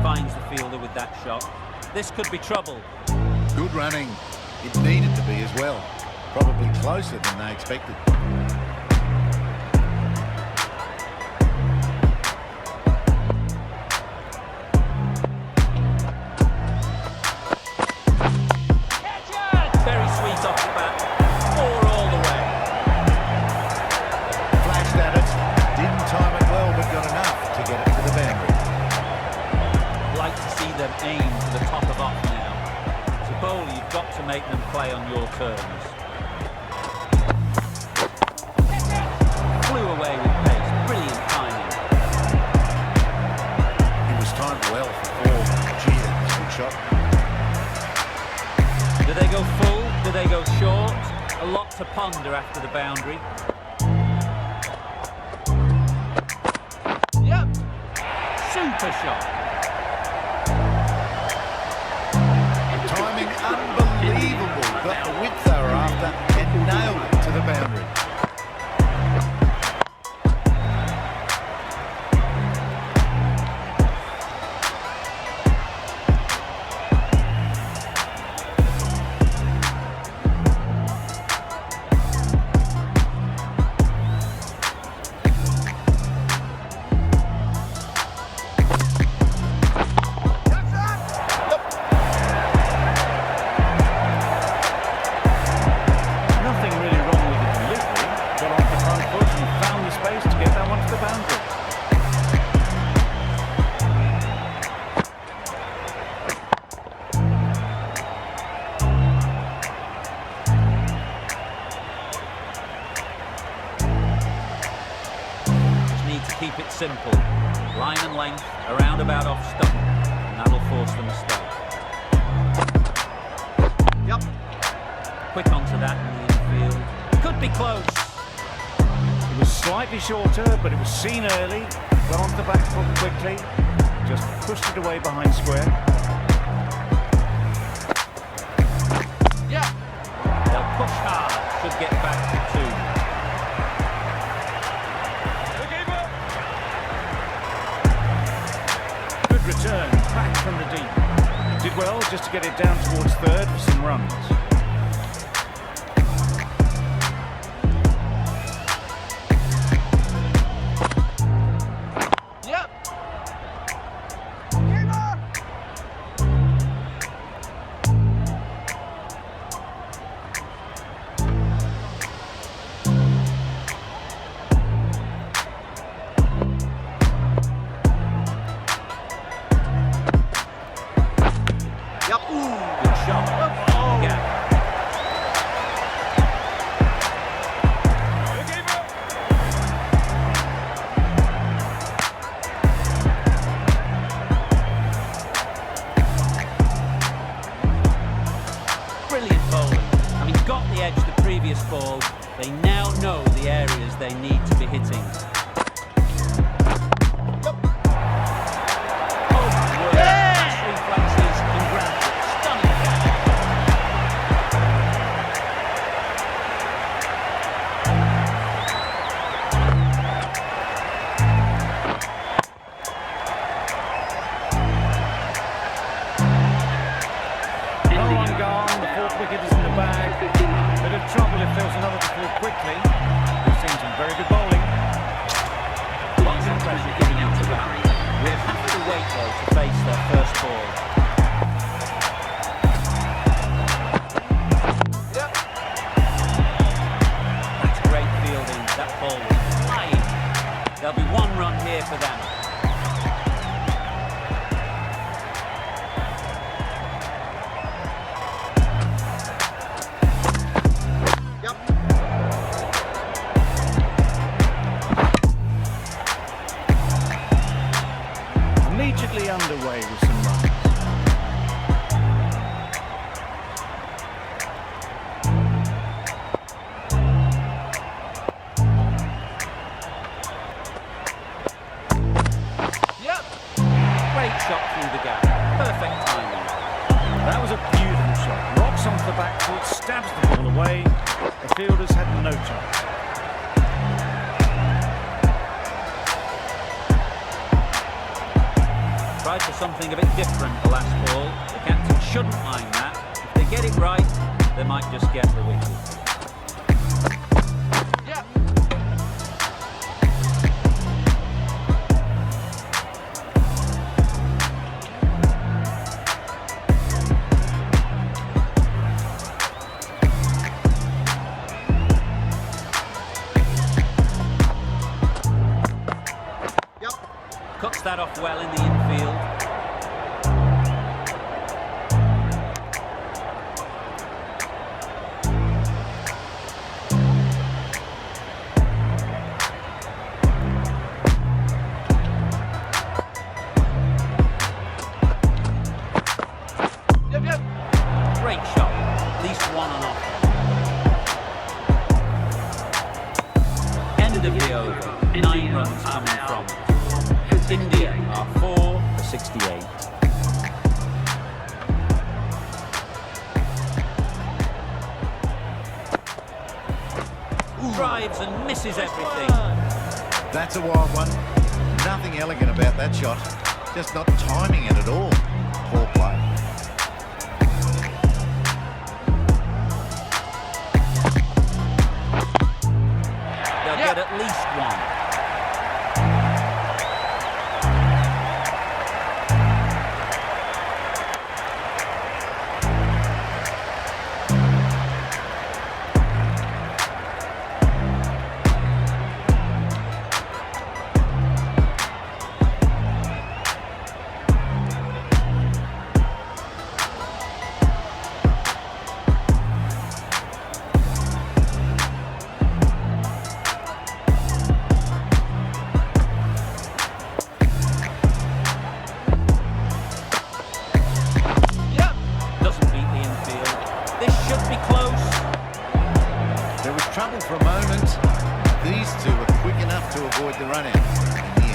Finds the fielder with that shot. This could be trouble. Good running. It needed to be as well. Probably closer than they expected. Very sweet off the bat. 4 all the way. Flashed at it. Didn't time it well, but got enough to get it to the boundary. Like to see them aim to the top of off now. To bowl, you've got to make them play on your terms. Flew away with pace. Brilliant timing. He was timed well for 4. Gee, that's a good shot. Do they go full? Do they go short? A lot to ponder after the boundary. Yep. Super shot. Timing unbelievable. Got the width they were after and nailed it to the boundary. Nothing really wrong with the delivery. Got off the front foot and found the space to get that one to the boundary. Just need to keep it simple. Line and length, around about off stump. And that'll force the mistake. Yep. Quick onto that in the infield. Could be close. It was slightly shorter, but it was seen early. Got onto the back foot quickly. Just pushed it away behind square. Yeah. They'll push hard. Should get back to 2. Good return, back from the deep. Did well just to get it down towards 3rd for some runs. Yep. Good shot. Yeah. to go on. The fourth wicket is in the bag. Bit of trouble if there was another to fall quickly. We've seen some very good bowling. Lots of pressure giving into that. We'll have to wait though to face their first ball. Yep. That's great fielding. That ball was flying. There'll be one run here for them. Immediately underway with some runs. Yep. Great shot through the gap. Perfect timing. That was a beautiful shot. Rocks onto the back foot, stabs the ball away. The fielders had no chance. Tried for something a bit different the last ball. The captain shouldn't mind that. If they get it right, they might just get the wicket. Yep. Cuts that off well in the infield. Yep, yep. Great shot. At least one on offer. End of the over. 9 runs coming from it. India are 4 for 68. Drives and misses everything. That's a wild one. Nothing elegant about that shot. Just not timing it at all. Poor play. They'll get at least one. Trouble for a moment. These two were quick enough to avoid the run out in the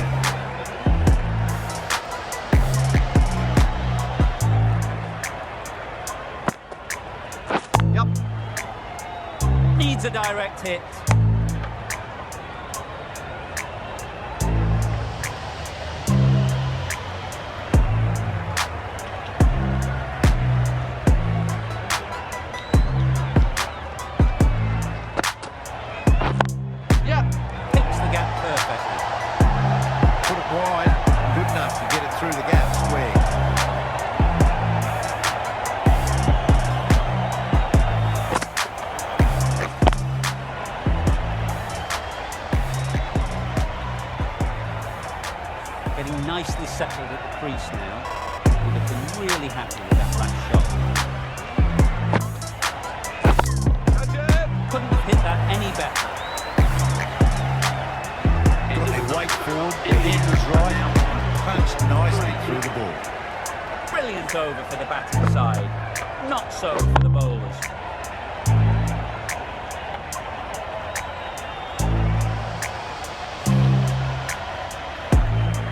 end. Yep. Needs a direct hit. Getting nicely settled at the crease now. We're looking really happy with that last shot. Couldn't have hit that any better. Got their weight forward, the heat was right, and punched nicely through the ball. Brilliant over for the batting side. Not so for the bowlers.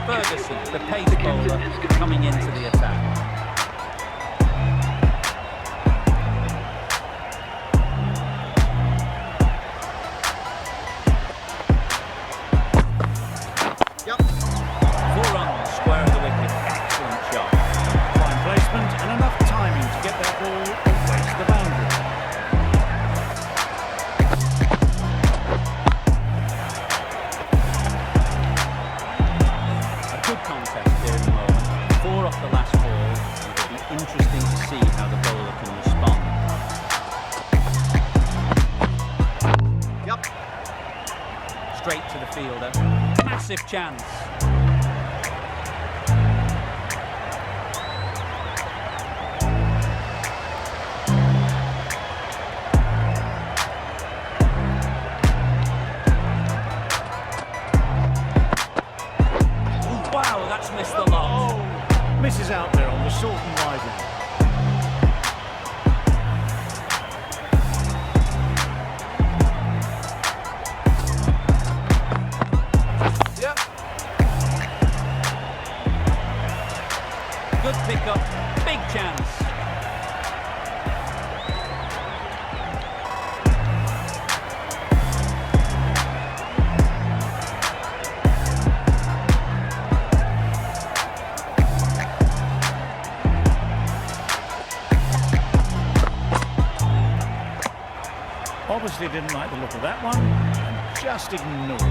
Ferguson, the pace bowler, coming into the attack. Yep. 4 runs, square of the wicket. Excellent shot. Fine placement and enough timing to get that ball contest here at the moment. 4 off the last ball. It'll be interesting to see how the bowler can respond. Yep. Straight to the fielder. Massive chance. Wow, that's missed the lot. Misses out there on the short and wide one. Yep. Good pickup. Big chance. Obviously didn't like the look of that one and just ignored it.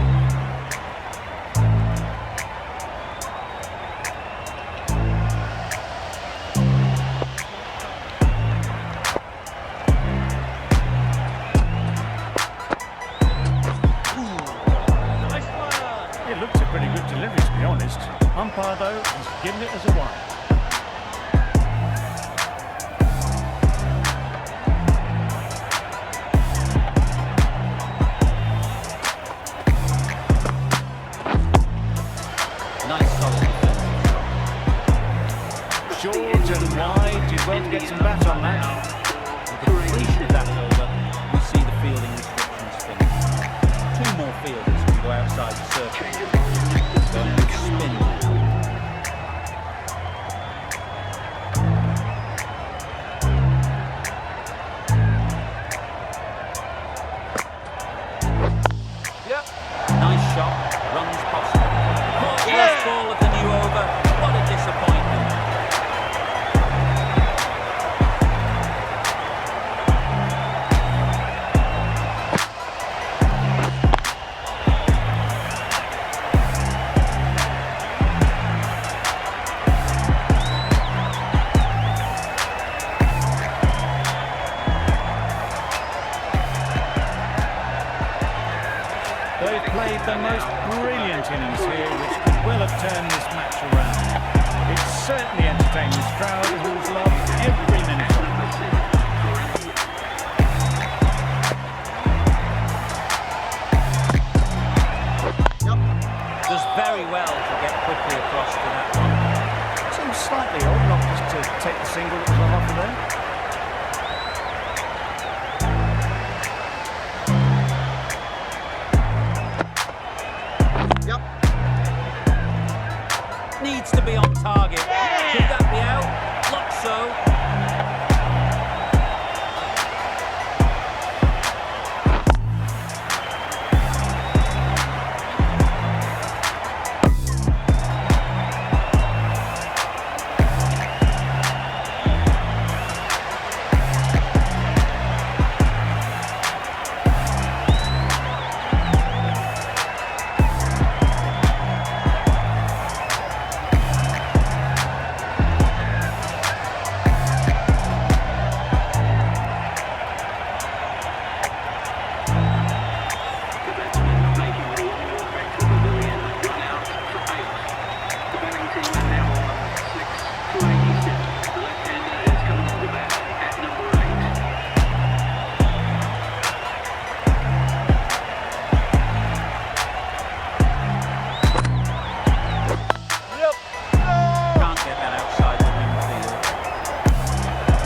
It looked a pretty good delivery, to be honest. Umpire, though, has given it as a wide. Nice solid defence. Short and wide, did well to get some bat on that. With the completion of that over, we see the fielding restrictions finish. 2 more fielders can go outside the circle. Going with spin now. Yep. Nice shot, runs possible. Caught the last ball of the new over. What a disappointment. They've played the most brilliant innings here, which could well have turned this match around. It's certainly entertained this crowd who's loved every minute of it. Yep. Does very well to get quickly across to that one. Seems slightly odd not just to take the single that was on offer there. Yep. Needs to be on target. Could that be out? Looks so. Can't get that outside the wing field.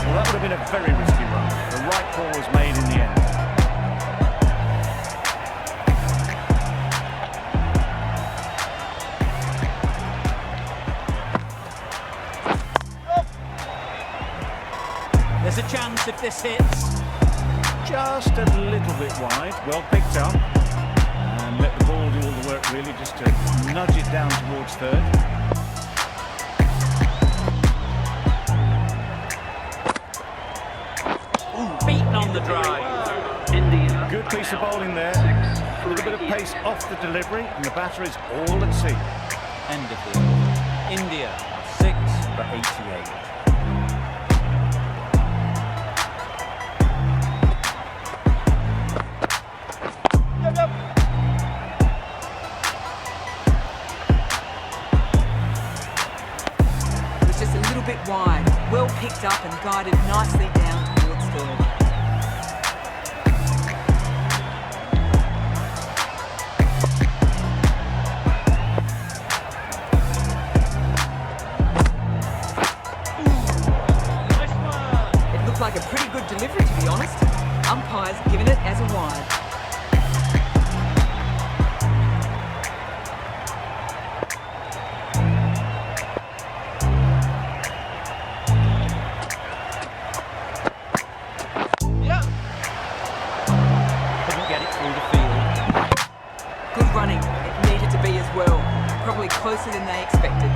Well, that would have been a very risky run. The right call was made in the end. There's a chance if this hits. Just a little bit wide, well picked up. And let the ball do all the work really, just to nudge it down towards third. Beaten on the drive. Good piece of bowling there. A little bit of pace off the delivery, and the batter is all at sea. End of the over. India are 6 for 88. It was just a little bit wide, well picked up and guided nicely down towards third. It looked like a pretty good delivery, to be honest. Umpires giving it as a wide. Couldn't get it through the field. Good running. It needed to be as well. Probably closer than they expected.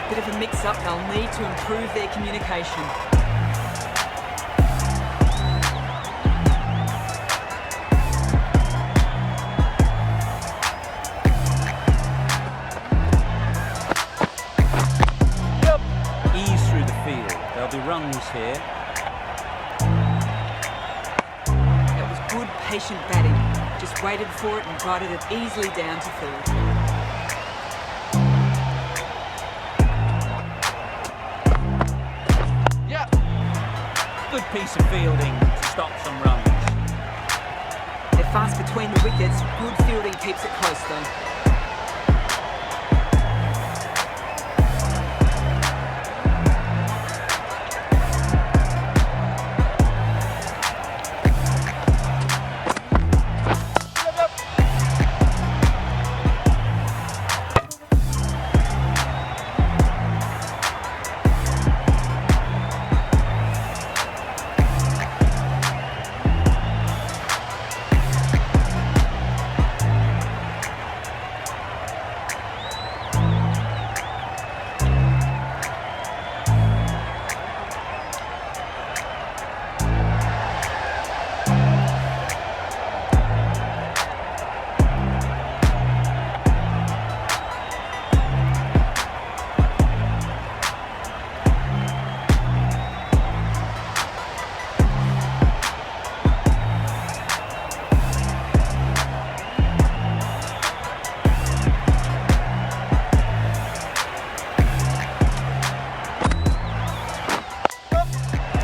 Bit of a mix-up. They'll need to improve their communication. Ease through the field. There'll be runs here. That was good, patient batting. Just waited for it and guided it easily down to third. Good piece of fielding to stop some runs. They're fast between the wickets. Good fielding keeps it close though.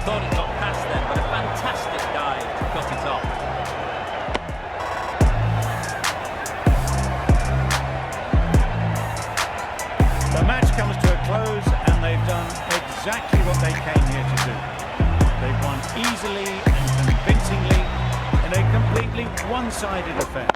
Thought it got past them, but a fantastic dive to cut it off. The match comes to a close and they've done exactly what they came here to do. They've won easily and convincingly in a completely one-sided affair.